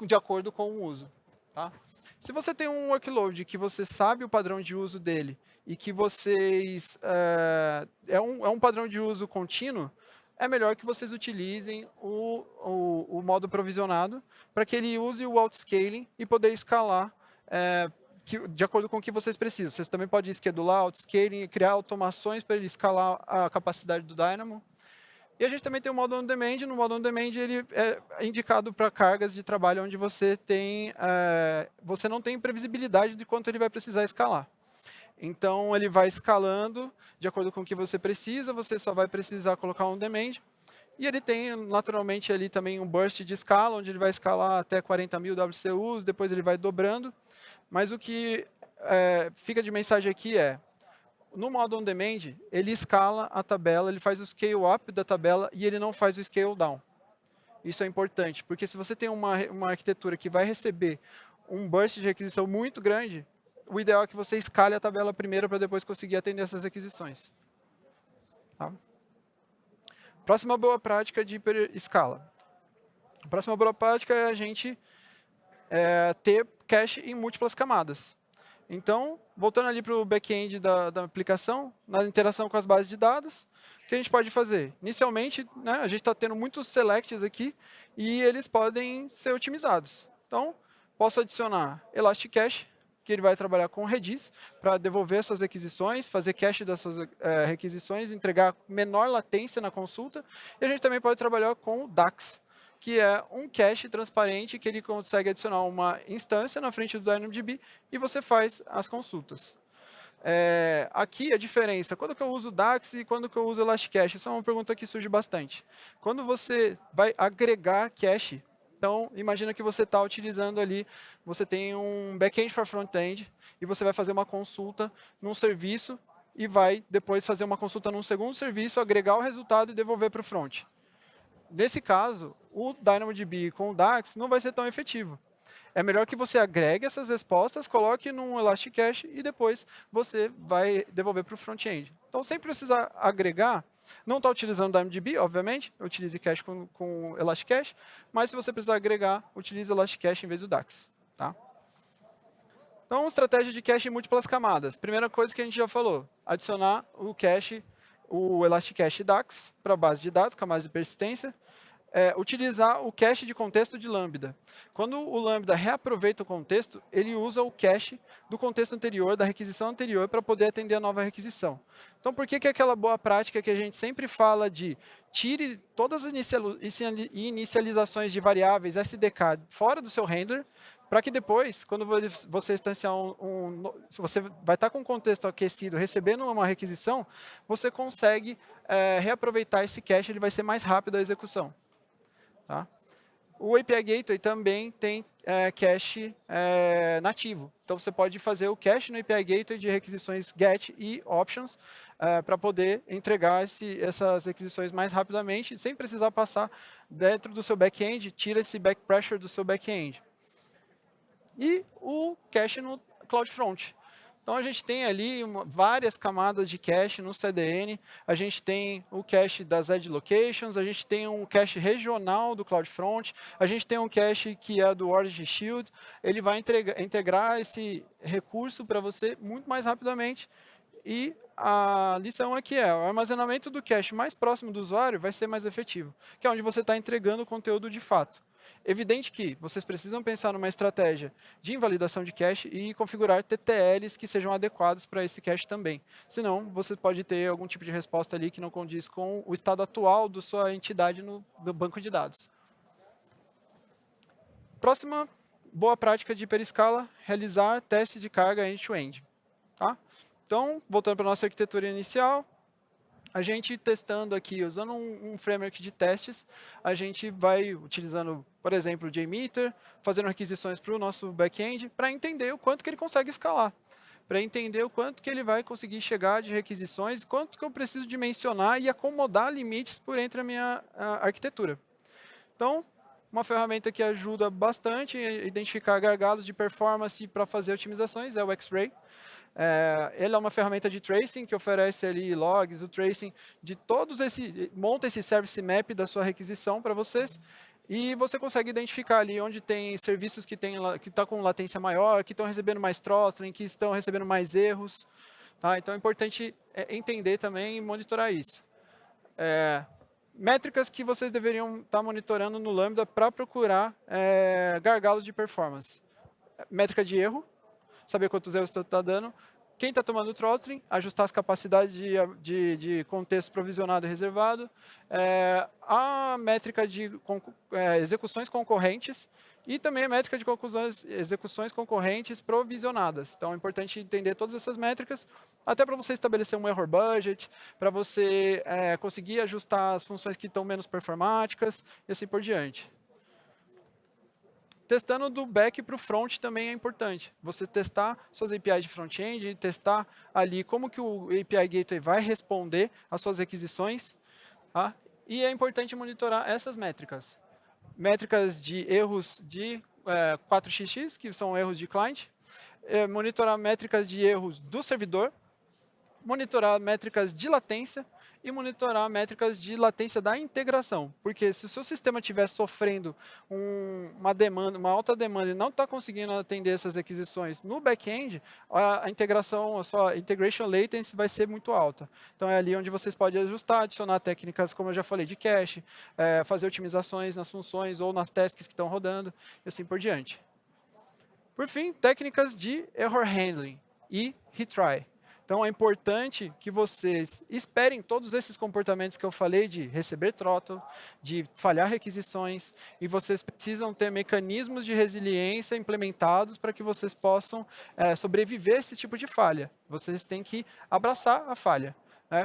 de acordo com o uso. Tá? Se você tem um workload que você sabe o padrão de uso dele e que vocês é um padrão de uso contínuo, é melhor que vocês utilizem o modo provisionado para que ele use o outscaling e poder escalar de acordo com o que vocês precisam. Vocês também podem schedular outscaling e criar automações para ele escalar a capacidade do Dynamo. E a gente também tem o modo on-demand. No modo on-demand ele é indicado para cargas de trabalho onde você não tem previsibilidade de quanto ele vai precisar escalar. Então, ele vai escalando de acordo com o que você precisa, você só vai precisar colocar um on-demand. E ele tem, naturalmente, ali também um burst de escala, onde ele vai escalar até 40.000 WCUs, depois ele vai dobrando. Mas o que fica de mensagem aqui no modo on-demand, ele escala a tabela, ele faz o scale-up da tabela e ele não faz o scale-down. Isso é importante, porque se você tem uma arquitetura que vai receber um burst de requisição muito grande, o ideal é que você escale a tabela primeiro para depois conseguir atender essas requisições. Tá? Próxima boa prática de hiperescala. A próxima boa prática é a gente ter cache em múltiplas camadas. Então, voltando ali para o back-end da aplicação, na interação com as bases de dados, o que a gente pode fazer? Inicialmente, né, a gente está tendo muitos selects aqui e eles podem ser otimizados. Então, posso adicionar Elasticache, que ele vai trabalhar com Redis para devolver suas requisições, fazer cache das suas requisições, entregar menor latência na consulta. E a gente também pode trabalhar com o DAX, que é um cache transparente que ele consegue adicionar uma instância na frente do DynamoDB e você faz as consultas. Aqui a diferença, quando que eu uso DAX e quando que eu uso Elasticache? Isso é uma pergunta que surge bastante. Quando você vai agregar cache, então, imagina que você está utilizando ali, você tem um back-end for front-end e você vai fazer uma consulta num serviço e vai depois fazer uma consulta num segundo serviço, agregar o resultado e devolver para o front. Nesse caso, o DynamoDB com o DAX não vai ser tão efetivo. É melhor que você agregue essas respostas, coloque num Elasticache e depois você vai devolver para o front-end. Então, sem precisar agregar, não está utilizando o DynamoDB, obviamente, utilize cache com Elasticache, mas se você precisar agregar, utilize Elasticache em vez do DAX. Tá? Então, estratégia de cache em múltiplas camadas. Primeira coisa que a gente já falou, adicionar o Elasticache DAX para a base de dados, camada de persistência. Utilizar o cache de contexto de Lambda. Quando o Lambda reaproveita o contexto, ele usa o cache do contexto anterior, da requisição anterior, para poder atender a nova requisição. Então, por que é aquela boa prática que a gente sempre fala de tire todas as inicializações de variáveis SDK fora do seu handler, para que depois, quando você instanciar você vai estar com o contexto aquecido, recebendo uma requisição, você consegue reaproveitar esse cache, ele vai ser mais rápido a execução. Tá? O API Gateway também tem cache nativo. Então, você pode fazer o cache no API Gateway de requisições GET e Options para poder entregar essas requisições mais rapidamente, sem precisar passar dentro do seu back-end, tira esse back pressure do seu back-end. E o cache no CloudFront. Então, a gente tem ali várias camadas de cache no CDN, a gente tem o cache das Edge Locations, a gente tem um cache regional do CloudFront, a gente tem um cache que é do Origin Shield, ele vai integrar esse recurso para você muito mais rapidamente. E a lição aqui é, o armazenamento do cache mais próximo do usuário vai ser mais efetivo, que é onde você está entregando o conteúdo de fato. Evidente que vocês precisam pensar numa estratégia de invalidação de cache e configurar TTLs que sejam adequados para esse cache também. Senão, você pode ter algum tipo de resposta ali que não condiz com o estado atual da sua entidade no banco de dados. Próxima boa prática de hiperescala, realizar testes de carga end-to-end. Tá? Então, voltando para a nossa arquitetura inicial, a gente testando aqui, usando um framework de testes, a gente vai utilizando, por exemplo, o JMeter, fazendo requisições para o nosso back-end, para entender o quanto que ele consegue escalar, para entender o quanto que ele vai conseguir chegar de requisições, quanto que eu preciso dimensionar e acomodar limites por entre a minha arquitetura. Então, uma ferramenta que ajuda bastante a identificar gargalos de performance para fazer otimizações é o X-Ray. Ele é uma ferramenta de tracing que oferece ali logs, o tracing de todos monta esse service map da sua requisição para vocês e você consegue identificar ali onde tem serviços que estão com latência maior, que estão recebendo mais throttling, que estão recebendo mais erros. Tá? Então é importante entender também e monitorar isso. Métricas que vocês deveriam estar monitorando no Lambda para procurar gargalos de performance. Métrica de erro, saber quantos erros está dando, quem está tomando throttling, ajustar as capacidades de contexto provisionado e reservado, a métrica de execuções concorrentes e também a métrica de execuções concorrentes provisionadas. Então, é importante entender todas essas métricas, até para você estabelecer um error budget, para você conseguir ajustar as funções que estão menos performáticas e assim por diante. Testando do back para o front também é importante. Você testar suas APIs de front-end, testar ali como que o API Gateway vai responder às suas requisições. Tá? E é importante monitorar essas métricas. Métricas de erros de 4xx, que são erros de client. Monitorar métricas de erros do servidor. Monitorar métricas de latência e monitorar métricas de latência da integração. Porque se o seu sistema estiver sofrendo uma alta demanda e não está conseguindo atender essas requisições no back-end, a integração, a sua integration latency vai ser muito alta. Então é ali onde vocês podem ajustar, adicionar técnicas, como eu já falei, de cache, fazer otimizações nas funções ou nas tasks que estão rodando e assim por diante. Por fim, técnicas de error handling e retry. Então, é importante que vocês esperem todos esses comportamentos que eu falei de receber throttle, de falhar requisições, e vocês precisam ter mecanismos de resiliência implementados para que vocês possam sobreviver a esse tipo de falha. Vocês têm que abraçar a falha.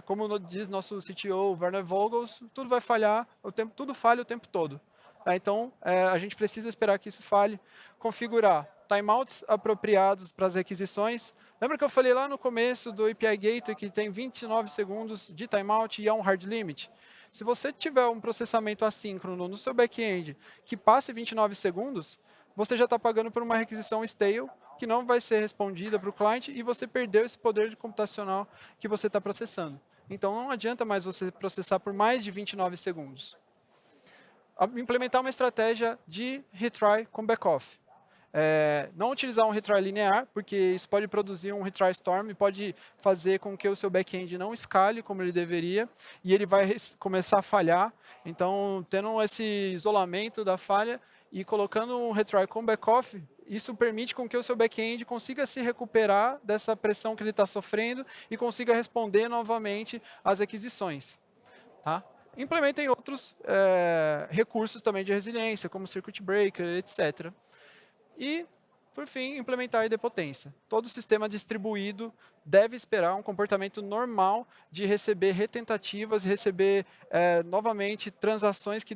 Como diz nosso CTO, Werner Vogels, tudo vai falhar, tudo falha o tempo todo. Então, a gente precisa esperar que isso falhe, configurar timeouts apropriados para as requisições. Lembra que eu falei lá no começo do API Gateway que tem 29 segundos de timeout e é um hard limit? Se você tiver um processamento assíncrono no seu back-end que passe 29 segundos, você já está pagando por uma requisição stale que não vai ser respondida para o cliente e você perdeu esse poder de computacional que você está processando. Então, não adianta mais você processar por mais de 29 segundos. Implementar uma estratégia de retry com backoff. Não utilizar um retry linear, porque isso pode produzir um retry storm, pode fazer com que o seu back-end não escale como ele deveria, e ele vai começar a falhar. Então, tendo esse isolamento da falha e colocando um retry com backoff, isso permite com que o seu back-end consiga se recuperar dessa pressão que ele está sofrendo e consiga responder novamente às requisições. Tá? Implementem outros recursos também de resiliência, como circuit breaker, etc. E, por fim, implementar a idempotência. Todo sistema distribuído deve esperar um comportamento normal de receber retentativas, receber novamente transações que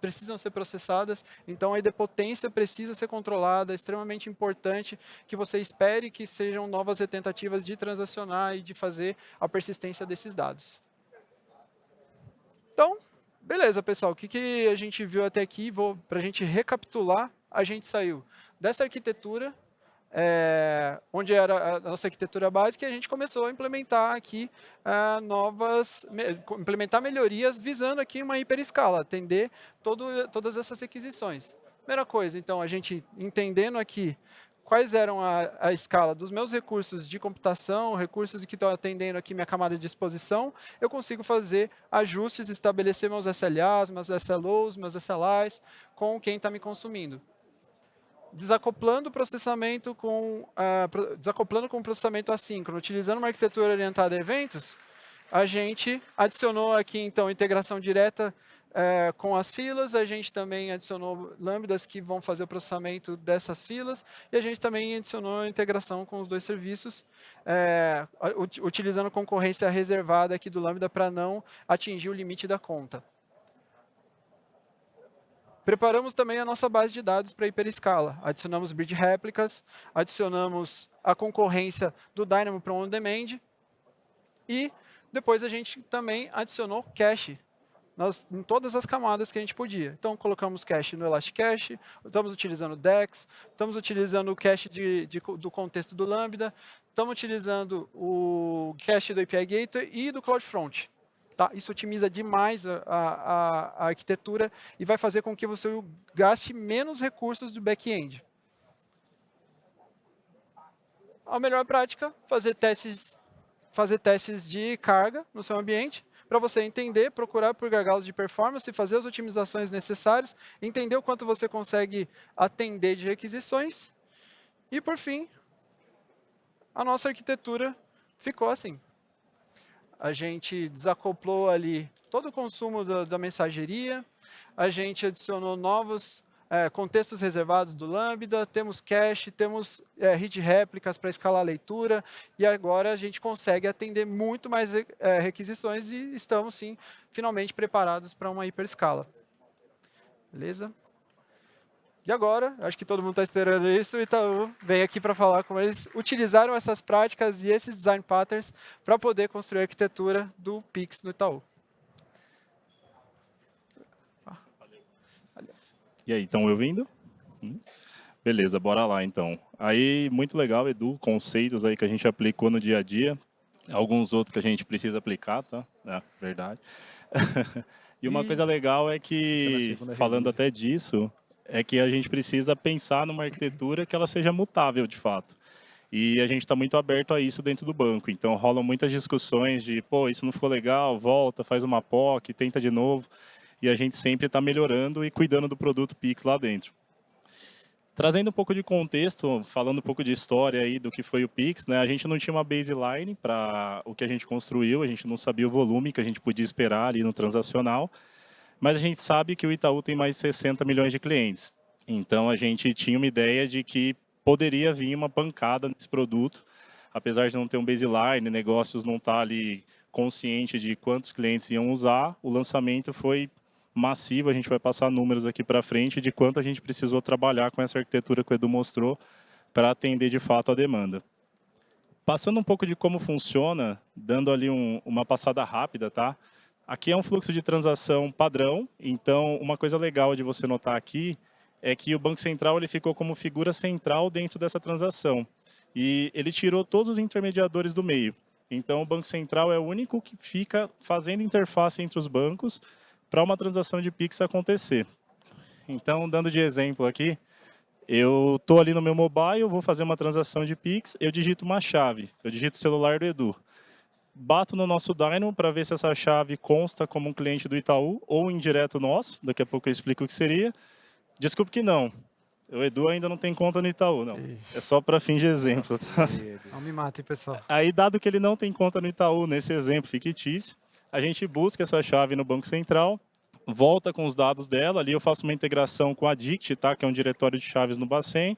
precisam ser processadas. Então, a idempotência precisa ser controlada, é extremamente importante que você espere que sejam novas retentativas de transacionar e de fazer a persistência desses dados. Então, beleza, pessoal. O que a gente viu até aqui? Para a gente recapitular, a gente saiu dessa arquitetura, onde era a nossa arquitetura básica, e a gente começou a implementar aqui implementar melhorias visando aqui uma hiperescala, atender todas essas requisições. Primeira coisa, então, a gente entendendo aqui quais eram a escala dos meus recursos de computação, recursos que estão atendendo aqui minha camada de exposição, eu consigo fazer ajustes, estabelecer meus SLAs, meus SLOs, meus SLIs com quem está me consumindo. Desacoplando o processamento desacoplando com o processamento assíncrono, utilizando uma arquitetura orientada a eventos, a gente adicionou aqui, então, integração direta com as filas, a gente também adicionou lambdas que vão fazer o processamento dessas filas, e a gente também adicionou a integração com os dois serviços, utilizando concorrência reservada aqui do lambda para não atingir o limite da conta. Preparamos também a nossa base de dados para hiperescala. Adicionamos bridge réplicas, adicionamos a concorrência do Dynamo para o on-demand, e depois a gente também adicionou cache em todas as camadas que a gente podia. Então, colocamos cache no Elasticache, estamos utilizando DEX, estamos utilizando o cache do contexto do Lambda, estamos utilizando o cache do API Gateway e do CloudFront. Tá? Isso otimiza demais a arquitetura e vai fazer com que você gaste menos recursos do back-end. A melhor prática, fazer testes de carga no seu ambiente, para você entender, procurar por gargalos de performance, fazer as otimizações necessárias, entender o quanto você consegue atender de requisições. E, por fim, a nossa arquitetura ficou assim. A gente desacoplou ali todo o consumo da mensageria, a gente adicionou novos contextos reservados do Lambda, temos cache, temos read réplicas para escalar a leitura, e agora a gente consegue atender muito mais requisições e estamos, sim, finalmente preparados para uma hiperescala. Beleza? E agora, acho que todo mundo está esperando isso, o Itaú vem aqui para falar como eles utilizaram essas práticas e esses design patterns para poder construir a arquitetura do Pix no Itaú. E aí, estão me ouvindo? Beleza, bora lá então. Aí, muito legal, Edu, conceitos aí que a gente aplicou no dia a dia, alguns outros que a gente precisa aplicar, tá? Verdade. E uma coisa legal é que, falando até disso, é que a gente precisa pensar numa arquitetura que ela seja mutável, de fato. E a gente está muito aberto a isso dentro do banco. Então, rolam muitas discussões de, pô, isso não ficou legal, volta, faz uma POC, tenta de novo. E a gente sempre está melhorando e cuidando do produto Pix lá dentro. Trazendo um pouco de contexto, falando um pouco de história aí do que foi o Pix, né? A gente não tinha uma baseline para o que a gente construiu, a gente não sabia o volume que a gente podia esperar ali no transacional, mas a gente sabe que o Itaú tem mais de 60 milhões de clientes. Então, a gente tinha uma ideia de que poderia vir uma pancada nesse produto, apesar de não ter um baseline, negócios não estar ali consciente de quantos clientes iam usar, o lançamento foi massivo, a gente vai passar números aqui para frente de quanto a gente precisou trabalhar com essa arquitetura que o Edu mostrou para atender de fato a demanda. Passando um pouco de como funciona, dando ali uma passada rápida, tá? Aqui é um fluxo de transação padrão, então uma coisa legal de você notar aqui é que o Banco Central ele ficou como figura central dentro dessa transação e ele tirou todos os intermediadores do meio. Então o Banco Central é o único que fica fazendo interface entre os bancos para uma transação de Pix acontecer. Então, dando de exemplo aqui, eu estou ali no meu mobile, vou fazer uma transação de Pix, eu digito uma chave, eu digito o celular do Edu. Bato no nosso Dynamo para ver se essa chave consta como um cliente do Itaú ou indireto nosso, daqui a pouco eu explico o que seria. Desculpe que não, o Edu ainda não tem conta no Itaú, não. É só para fim de exemplo. Tá? Não me matem, pessoal. Aí, dado que ele não tem conta no Itaú, nesse exemplo fictício, a gente busca essa chave no Banco Central, volta com os dados dela, ali eu faço uma integração com a Dict, tá? Que é um diretório de chaves no Bacen.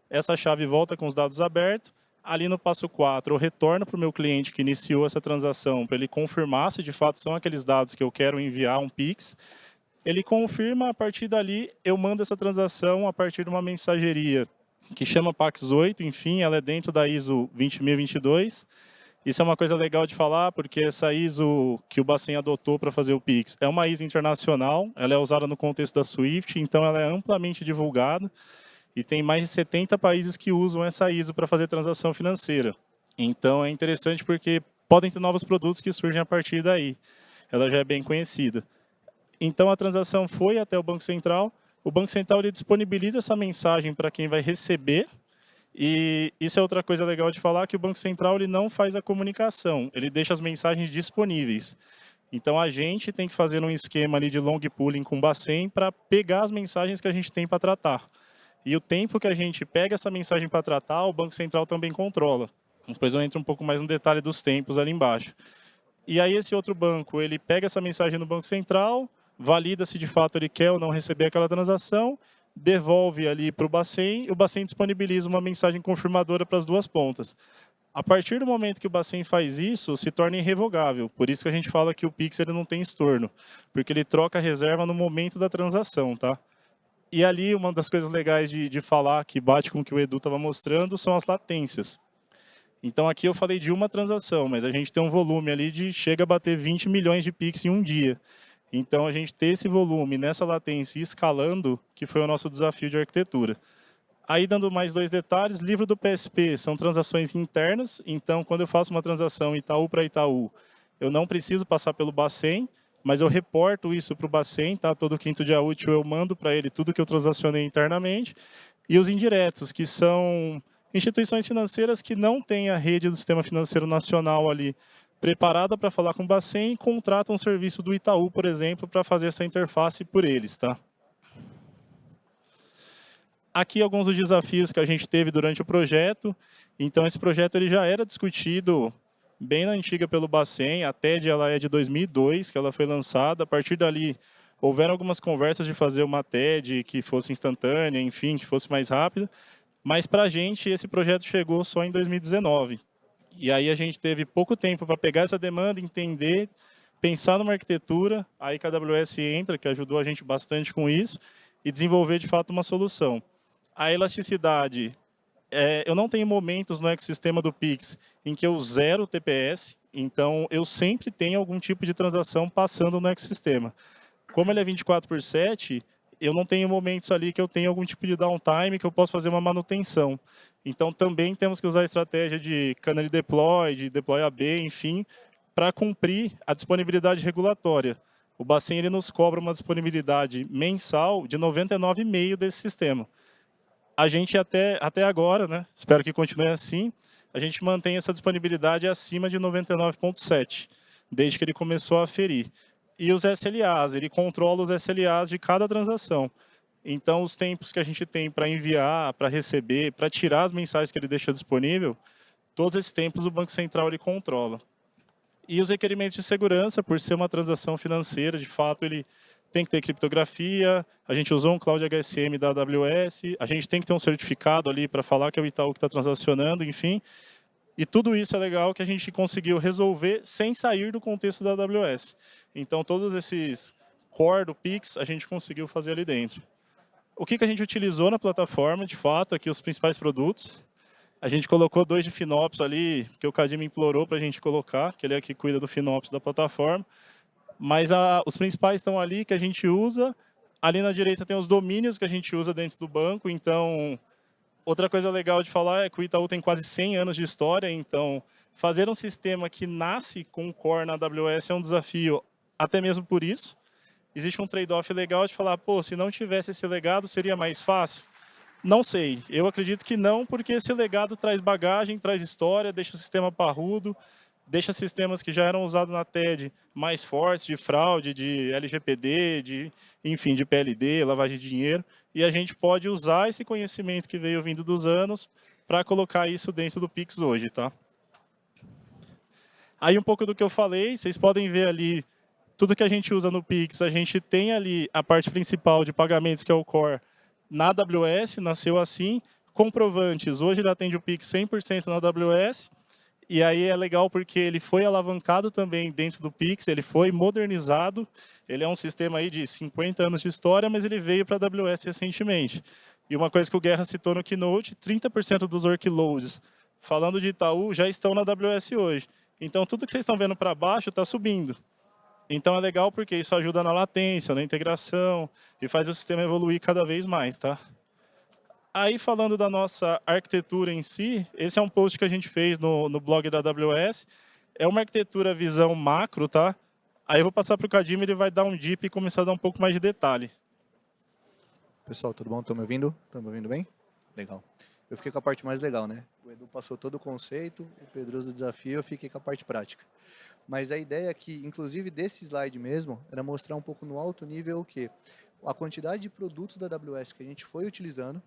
Essa chave volta com os dados abertos. Ali no passo 4, eu retorno para o meu cliente que iniciou essa transação para ele confirmar se de fato são aqueles dados que eu quero enviar um Pix. Ele confirma, a partir dali eu mando essa transação a partir de uma mensageria que chama Pax8, enfim, ela é dentro da ISO 20022. Isso é uma coisa legal de falar, porque essa ISO que o Bacen adotou para fazer o Pix é uma ISO internacional, ela é usada no contexto da SWIFT, então ela é amplamente divulgada. e tem mais de 70 países que usam essa ISO para fazer transação financeira. Então, é interessante porque podem ter novos produtos que surgem a partir daí. Ela já é bem conhecida. Então, a transação foi até o Banco Central. O Banco Central ele disponibiliza essa mensagem para quem vai receber. E isso é outra coisa legal de falar, que o Banco Central ele não faz a comunicação, ele deixa as mensagens disponíveis. Então, a gente tem que fazer um esquema ali de long pooling com o Bacen para pegar as mensagens que a gente tem para tratar. E o tempo que a gente pega essa mensagem para tratar, o Banco Central também controla. Depois eu entro um pouco mais no detalhe dos tempos ali embaixo. E aí esse outro banco, ele pega essa mensagem no Banco Central, valida se de fato ele quer ou não receber aquela transação, devolve ali para o Bacen, e o Bacen disponibiliza uma mensagem confirmadora para as duas pontas. A partir do momento que o Bacen faz isso, se torna irrevogável. Por isso que a gente fala que o Pix ele não tem estorno, porque ele troca a reserva no momento da transação, tá? E ali, uma das coisas legais de falar, que bate com o que o Edu estava mostrando, são as latências. Então, aqui eu falei de uma transação, mas a gente tem um volume ali de chega a bater 20 milhões de Pix em um dia. Então, a gente ter esse volume nessa latência escalando, que foi o nosso desafio de arquitetura. Aí, dando mais 2 detalhes, livro do PSP são transações internas. Então, quando eu faço uma transação Itaú para Itaú, eu não preciso passar pelo Bacen, mas eu reporto isso para o Bacen, tá? Todo quinto dia útil eu mando para ele tudo que eu transacionei internamente. E os indiretos, que são instituições financeiras que não têm a rede do Sistema Financeiro Nacional ali preparada para falar com o Bacen e contratam um serviço do Itaú, por exemplo, para fazer essa interface por eles, tá? Aqui alguns dos desafios que a gente teve durante o projeto. Então, esse projeto ele já era discutido bem na antiga pelo Bacen. A TED ela é de 2002, que ela foi lançada. A partir dali, houveram algumas conversas de fazer uma TED que fosse instantânea, enfim, que fosse mais rápida. Mas, para a gente, esse projeto chegou só em 2019. E aí a gente teve pouco tempo para pegar essa demanda, entender, pensar numa arquitetura. Aí que a AWS entra, que ajudou a gente bastante com isso, e desenvolver, de fato, uma solução. A elasticidade, eu não tenho momentos no ecossistema do Pix em que eu zero o TPS, então eu sempre tenho algum tipo de transação passando no ecossistema. Como ele é 24/7, eu não tenho momentos ali que eu tenho algum tipo de downtime que eu posso fazer uma manutenção. Então também temos que usar a estratégia de canary deploy, de deploy AB, enfim, para cumprir a disponibilidade regulatória. O Bacen ele nos cobra uma disponibilidade mensal de 99,5 desse sistema. A gente até agora, né, espero que continue assim, a gente mantém essa disponibilidade acima de 99,7, desde que ele começou a aferir. E os SLAs, ele controla os SLAs de cada transação. Então, os tempos que a gente tem para enviar, para receber, para tirar as mensagens que ele deixa disponível, todos esses tempos o Banco Central ele controla. E os requerimentos de segurança, por ser uma transação financeira, de fato, ele tem que ter criptografia, a gente usou um Cloud HSM da AWS, a gente tem que ter um certificado ali para falar que é o Itaú que está transacionando, enfim. E tudo isso é legal que a gente conseguiu resolver sem sair do contexto da AWS. Então, todos esses core do Pix, a gente conseguiu fazer ali dentro. O que a gente utilizou na plataforma, de fato, aqui os principais produtos. A gente colocou 2 de FinOps ali, que o Kadim implorou para a gente colocar, que ele é que cuida do FinOps da plataforma. Mas os principais estão ali que a gente usa. Ali na direita tem os domínios que a gente usa dentro do banco. Então, outra coisa legal de falar é que o Itaú tem quase 100 anos de história. Então, fazer um sistema que nasce com o core na AWS é um desafio, até mesmo por isso. Existe um trade-off legal de falar, pô, se não tivesse esse legado, seria mais fácil? Não sei. Eu acredito que não, porque esse legado traz bagagem, traz história, deixa o sistema parrudo, deixa sistemas que já eram usados na TED mais fortes, de fraude, de LGPD, enfim, de PLD, lavagem de dinheiro, e a gente pode usar esse conhecimento que veio vindo dos anos para colocar isso dentro do Pix hoje, tá? Aí um pouco do que eu falei, vocês podem ver ali tudo que a gente usa no Pix, a gente tem ali a parte principal de pagamentos, que é o core, na AWS, nasceu assim. Comprovantes, hoje ele atende o Pix 100% na AWS, e aí é legal porque ele foi alavancado também dentro do Pix, ele foi modernizado, ele é um sistema aí de 50 anos de história, mas ele veio para a AWS recentemente. E uma coisa que o Guerra citou no Keynote, 30% dos workloads, falando de Itaú, já estão na AWS hoje. Então, tudo que vocês estão vendo para baixo está subindo. Então, é legal porque isso ajuda na latência, na integração, e faz o sistema evoluir cada vez mais, tá? Aí, falando da nossa arquitetura em si, esse é um post que a gente fez no blog da AWS. É uma arquitetura visão macro, tá? Aí eu vou passar para o Kadim, ele vai dar um deep e começar a dar um pouco mais de detalhe. Pessoal, tudo bom? Estão me ouvindo? Estão me ouvindo bem? Legal. Eu fiquei com a parte mais legal, né? O Edu passou todo o conceito, o Pedroso o desafio, eu fiquei com a parte prática. Mas a ideia aqui, inclusive desse slide mesmo, era mostrar um pouco no alto nível o quê? A quantidade de produtos da AWS que a gente foi utilizando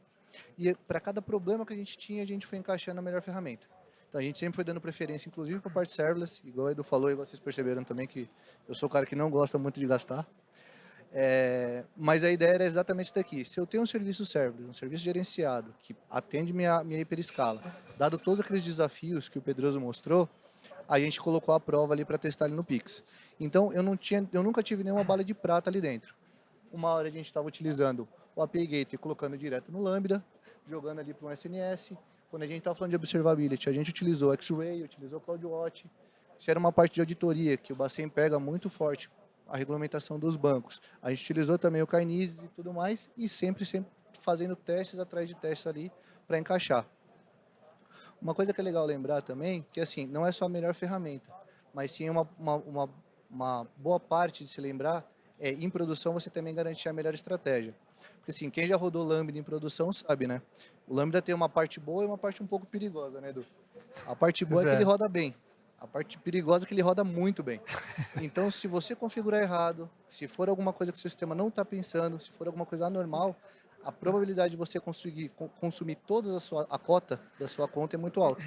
e para cada problema que a gente tinha, a gente foi encaixando a melhor ferramenta. Então a gente sempre foi dando preferência, inclusive para a parte serverless, igual o Edu falou, e vocês perceberam também que eu sou o cara que não gosta muito de gastar. Mas a ideia era exatamente isso daqui. Se eu tenho um serviço serverless, um serviço gerenciado, que atende minha hiperescala, dado todos aqueles desafios que o Pedroso mostrou, a gente colocou a prova ali para testar ali no Pix. Então eu nunca tive nenhuma bala de prata ali dentro. Uma hora a gente estava utilizando o API Gateway colocando direto no Lambda, jogando ali para um SNS. Quando a gente estava falando de observability, a gente utilizou X-Ray, utilizou CloudWatch. Se era uma parte de auditoria, que o Bacen pega muito forte a regulamentação dos bancos, a gente utilizou também o Kinesis e tudo mais, e sempre fazendo testes atrás de testes ali para encaixar. Uma coisa que é legal lembrar também, que assim, não é só a melhor ferramenta, mas sim uma boa parte de se lembrar em produção você também garantir a melhor estratégia. Porque assim, quem já rodou Lambda em produção sabe, né? O Lambda tem uma parte boa e uma parte um pouco perigosa, né, Edu? A parte boa é que ele roda bem. A parte perigosa é que ele roda muito bem. Então, se você configurar errado, se for alguma coisa que o sistema não está pensando, se for alguma coisa anormal, a probabilidade de você conseguir consumir toda a cota da sua conta é muito alta.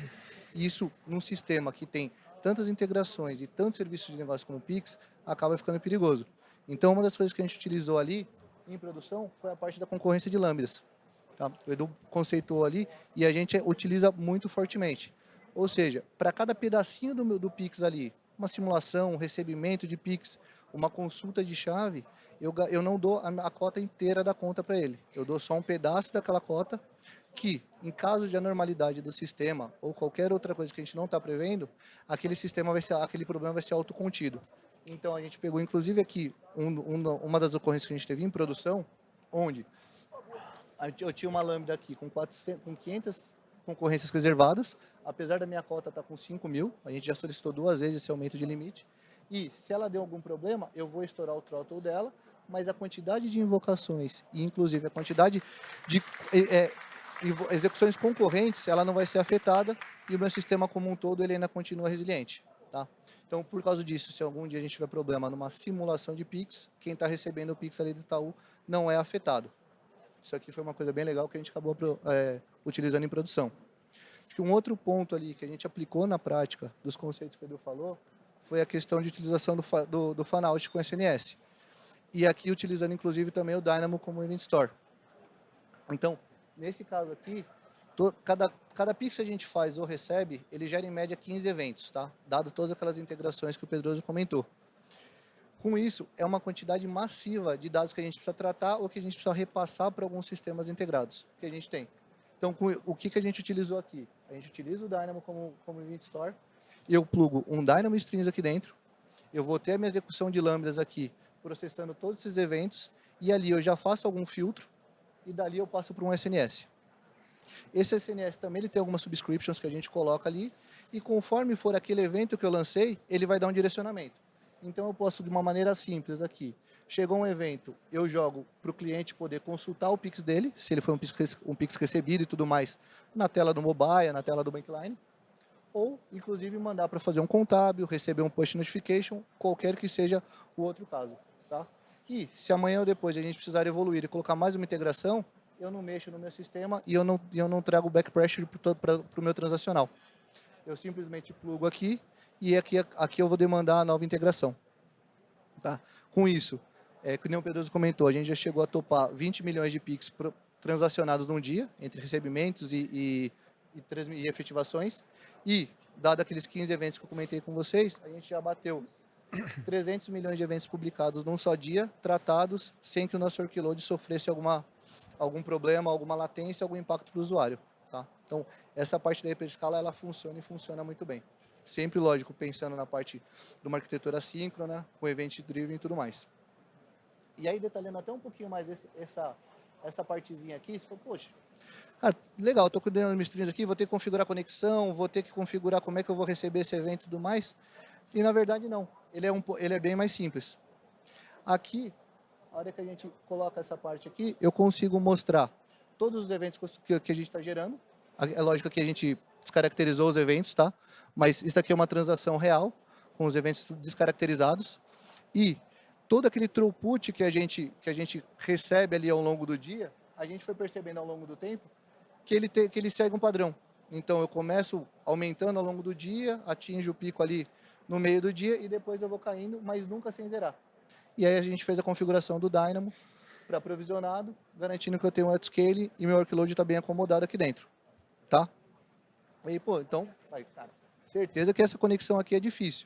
E isso, num sistema que tem tantas integrações e tantos serviços de negócio como o Pix, acaba ficando perigoso. Então, uma das coisas que a gente utilizou ali em produção foi a parte da concorrência de lambdas. Tá? O Edu conceitou ali e a gente utiliza muito fortemente. Ou seja, para cada pedacinho do Pix ali, uma simulação, um recebimento de Pix, uma consulta de chave, eu não dou a cota inteira da conta para ele. Eu dou só um pedaço daquela cota que, em caso de anormalidade do sistema ou qualquer outra coisa que a gente não está prevendo, aquele problema vai ser autocontido. Então, a gente pegou, inclusive, aqui uma das ocorrências que a gente teve em produção, onde eu tinha uma lambda aqui com 500 concorrências reservadas, apesar da minha cota estar com 5.000, a gente já solicitou 2 vezes esse aumento de limite, e se ela deu algum problema, eu vou estourar o throttle dela, mas a quantidade de invocações, e inclusive a quantidade de execuções concorrentes, ela não vai ser afetada, e o meu sistema como um todo, ele ainda continua resiliente. Tá? Então, por causa disso, se algum dia a gente tiver problema numa simulação de Pix, quem está recebendo o Pix ali do Itaú não é afetado. Isso aqui foi uma coisa bem legal que a gente acabou utilizando em produção. Acho que um outro ponto ali que a gente aplicou na prática dos conceitos que o Edu falou foi a questão de utilização do Fanout com SNS. E aqui utilizando inclusive também o Dynamo como Event Store. Então, nesse caso aqui, cada Pix que a gente faz ou recebe, ele gera em média 15 eventos, tá? Dado todas aquelas integrações que o Pedroso comentou. Com isso, é uma quantidade massiva de dados que a gente precisa tratar ou que a gente precisa repassar para alguns sistemas integrados que a gente tem. Então, o que a gente utilizou aqui? A gente utiliza o Dynamo como Event Store, e eu plugo um Dynamo Strings aqui dentro, eu vou ter a minha execução de lambdas aqui, processando todos esses eventos, e ali eu já faço algum filtro, e dali eu passo para um SNS. Esse SNS também ele tem algumas subscriptions que a gente coloca ali, e conforme for aquele evento que eu lancei, ele vai dar um direcionamento. Então eu posso, de uma maneira simples aqui, chegou um evento, eu jogo para o cliente poder consultar o Pix dele, se ele foi um Pix recebido e tudo mais, na tela do mobile, na tela do Bankline, ou inclusive mandar para fazer um contábil, receber um push notification, qualquer que seja o outro caso. Tá? E se amanhã ou depois a gente precisar evoluir e colocar mais uma integração, eu não mexo no meu sistema e eu não trago back pressure para o meu transacional. Eu simplesmente plugo aqui, e aqui eu vou demandar a nova integração. Tá? Com isso, como o Pedroso comentou, a gente já chegou a topar 20 milhões de Pix transacionados num dia, entre recebimentos e efetivações, e, dado aqueles 15 eventos que eu comentei com vocês, a gente já bateu 300 milhões de eventos publicados num só dia, tratados, sem que o nosso workload sofresse algum problema, alguma latência, algum impacto para o usuário. Tá? Então, essa parte da hiperescala, ela funciona e funciona muito bem. Sempre, lógico, pensando na parte de uma arquitetura assíncrona, com event-driven e tudo mais. E aí, detalhando até um pouquinho mais essa partezinha aqui, você fala, poxa, Ah, legal, estou com o Dynamo Strings aqui, vou ter que configurar a conexão, vou ter que configurar como é que eu vou receber esse evento e tudo mais. E na verdade não, ele é bem mais simples. Aqui, a hora que a gente coloca essa parte aqui, eu consigo mostrar todos os eventos que a gente está gerando. É lógico que a gente descaracterizou os eventos, tá? Mas isso aqui é uma transação real, com os eventos descaracterizados. E todo aquele throughput que a gente recebe ali ao longo do dia, a gente foi percebendo ao longo do tempo que ele segue um padrão. Então, eu começo aumentando ao longo do dia, atinjo o pico ali no meio do dia e depois eu vou caindo, mas nunca sem zerar. E aí a gente fez a configuração do Dynamo para provisionado, garantindo que eu tenho um autoscale e meu workload está bem acomodado aqui dentro. Tá? E, pô, então, cara, certeza que essa conexão aqui é difícil.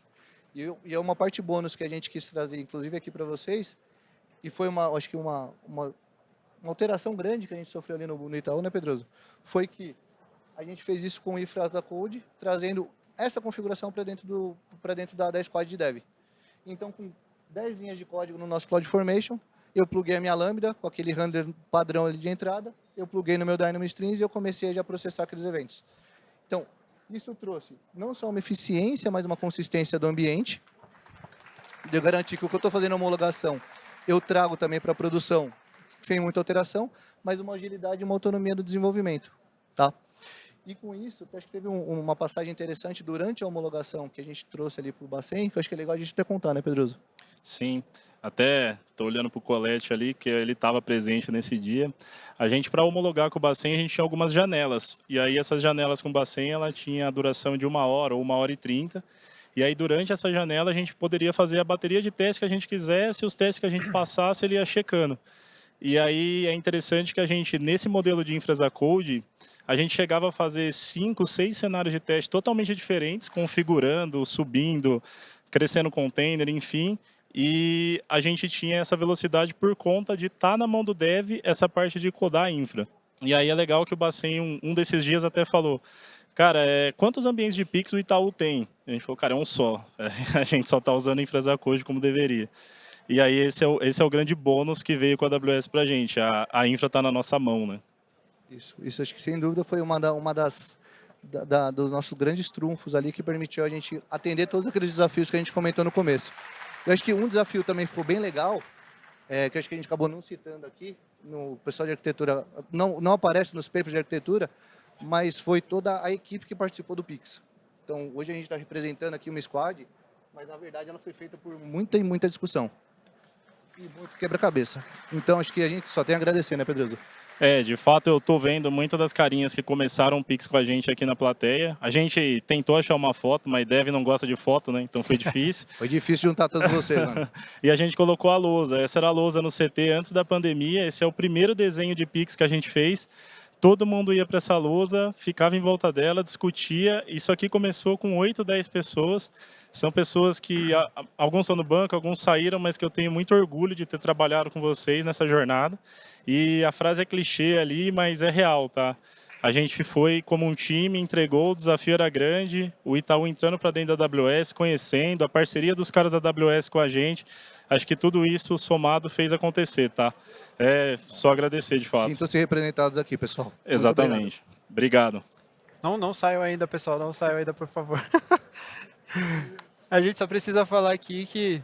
E é uma parte bônus que a gente quis trazer, inclusive aqui para vocês, e foi acho que uma alteração grande que a gente sofreu ali no Itaú, né, Pedroso? Foi que a gente fez isso com o Ifrasa Code, trazendo essa configuração para dentro da squad de dev. Então, com 10 linhas de código no nosso CloudFormation, eu pluguei a minha Lambda com aquele handler padrão ali de entrada, eu pluguei no meu Dynamo Strings e eu comecei já a processar aqueles eventos. Então, isso trouxe não só uma eficiência, mas uma consistência do ambiente, de garantir que o que eu estou fazendo na homologação, eu trago também para a produção, sem muita alteração, mas uma agilidade e uma autonomia do desenvolvimento. Tá? E com isso, acho que teve uma passagem interessante durante a homologação que a gente trouxe ali para o Bacen, que eu acho que é legal a gente até contar, né, Pedroso? Sim, até estou olhando para o Colete ali, que ele estava presente nesse dia. A gente, para homologar com o Bacen, a gente tinha algumas janelas. E aí essas janelas com o Bacen, ela tinha a duração de 1 hora ou 1 hora e 30. E aí durante essa janela a gente poderia fazer a bateria de testes que a gente quisesse, os testes que a gente passasse, ele ia checando. E aí é interessante que a gente, nesse modelo de Infra as Code, a gente chegava a fazer 5, 6 cenários de teste totalmente diferentes, configurando, subindo, crescendo container, enfim. E a gente tinha essa velocidade por conta de estar na mão do dev essa parte de codar a infra. E aí é legal que o Bacen, um desses dias até falou, cara, quantos ambientes de Pix o Itaú tem? A gente falou, cara, é um só. A gente só está usando Infra as Code como deveria. E aí esse é o grande bônus que veio com a AWS para a gente. A infra está na nossa mão, né? Isso acho que sem dúvida foi uma dos nossos grandes trunfos ali que permitiu a gente atender todos aqueles desafios que a gente comentou no começo. Eu acho que um desafio também ficou bem legal, que acho que a gente acabou não citando aqui, no pessoal de arquitetura, não aparece nos papers de arquitetura, mas foi toda a equipe que participou do Pix. Então, hoje a gente está representando aqui uma squad, mas na verdade ela foi feita por muita e muita discussão. E muito quebra-cabeça. Então, acho que a gente só tem a agradecer, né, Pedroso? De fato, eu estou vendo muitas das carinhas que começaram o Pix com a gente aqui na plateia. A gente tentou achar uma foto, mas Dev não gosta de foto, né? Então foi difícil. Foi difícil juntar todos vocês, mano. E a gente colocou a lousa. Essa era a lousa no CT antes da pandemia. Esse é o primeiro desenho de Pix que a gente fez. Todo mundo ia para essa lousa, ficava em volta dela, discutia. Isso aqui começou com 8, 10 pessoas. São pessoas que, alguns estão no banco, alguns saíram, mas que eu tenho muito orgulho de ter trabalhado com vocês nessa jornada. E a frase é clichê ali, mas é real, tá? A gente foi como um time, entregou, o desafio era grande, o Itaú entrando para dentro da AWS, conhecendo, a parceria dos caras da AWS com a gente. Acho que tudo isso somado fez acontecer, tá? É só agradecer, de fato. Sintam-se representados aqui, pessoal. Exatamente. Obrigado. Não saiam ainda, pessoal. Não saiam ainda, por favor. A gente só precisa falar aqui que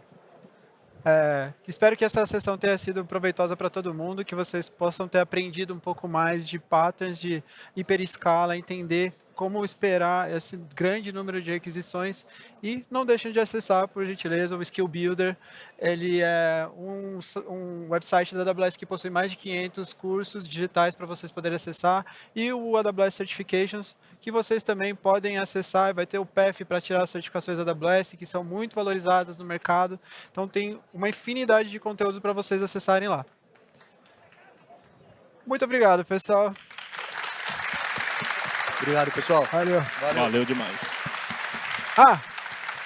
espero que essa sessão tenha sido proveitosa para todo mundo, que vocês possam ter aprendido um pouco mais de patterns de hiperescala, entender como esperar esse grande número de requisições e não deixem de acessar, por gentileza, o Skill Builder. Ele é um website da AWS que possui mais de 500 cursos digitais para vocês poderem acessar e o AWS Certifications, que vocês também podem acessar. Vai ter o PEF para tirar as certificações da AWS, que são muito valorizadas no mercado. Então, tem uma infinidade de conteúdo para vocês acessarem lá. Muito obrigado, pessoal. Obrigado, pessoal. Valeu demais.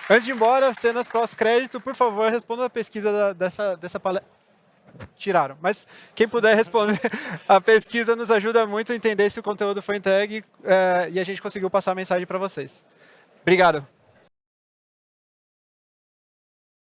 Antes de ir embora, cenas pós-crédito, por favor, responda a pesquisa dessa palestra. Tiraram, mas quem puder responder, a pesquisa nos ajuda muito a entender se o conteúdo foi entregue e a gente conseguiu passar a mensagem para vocês. Obrigado.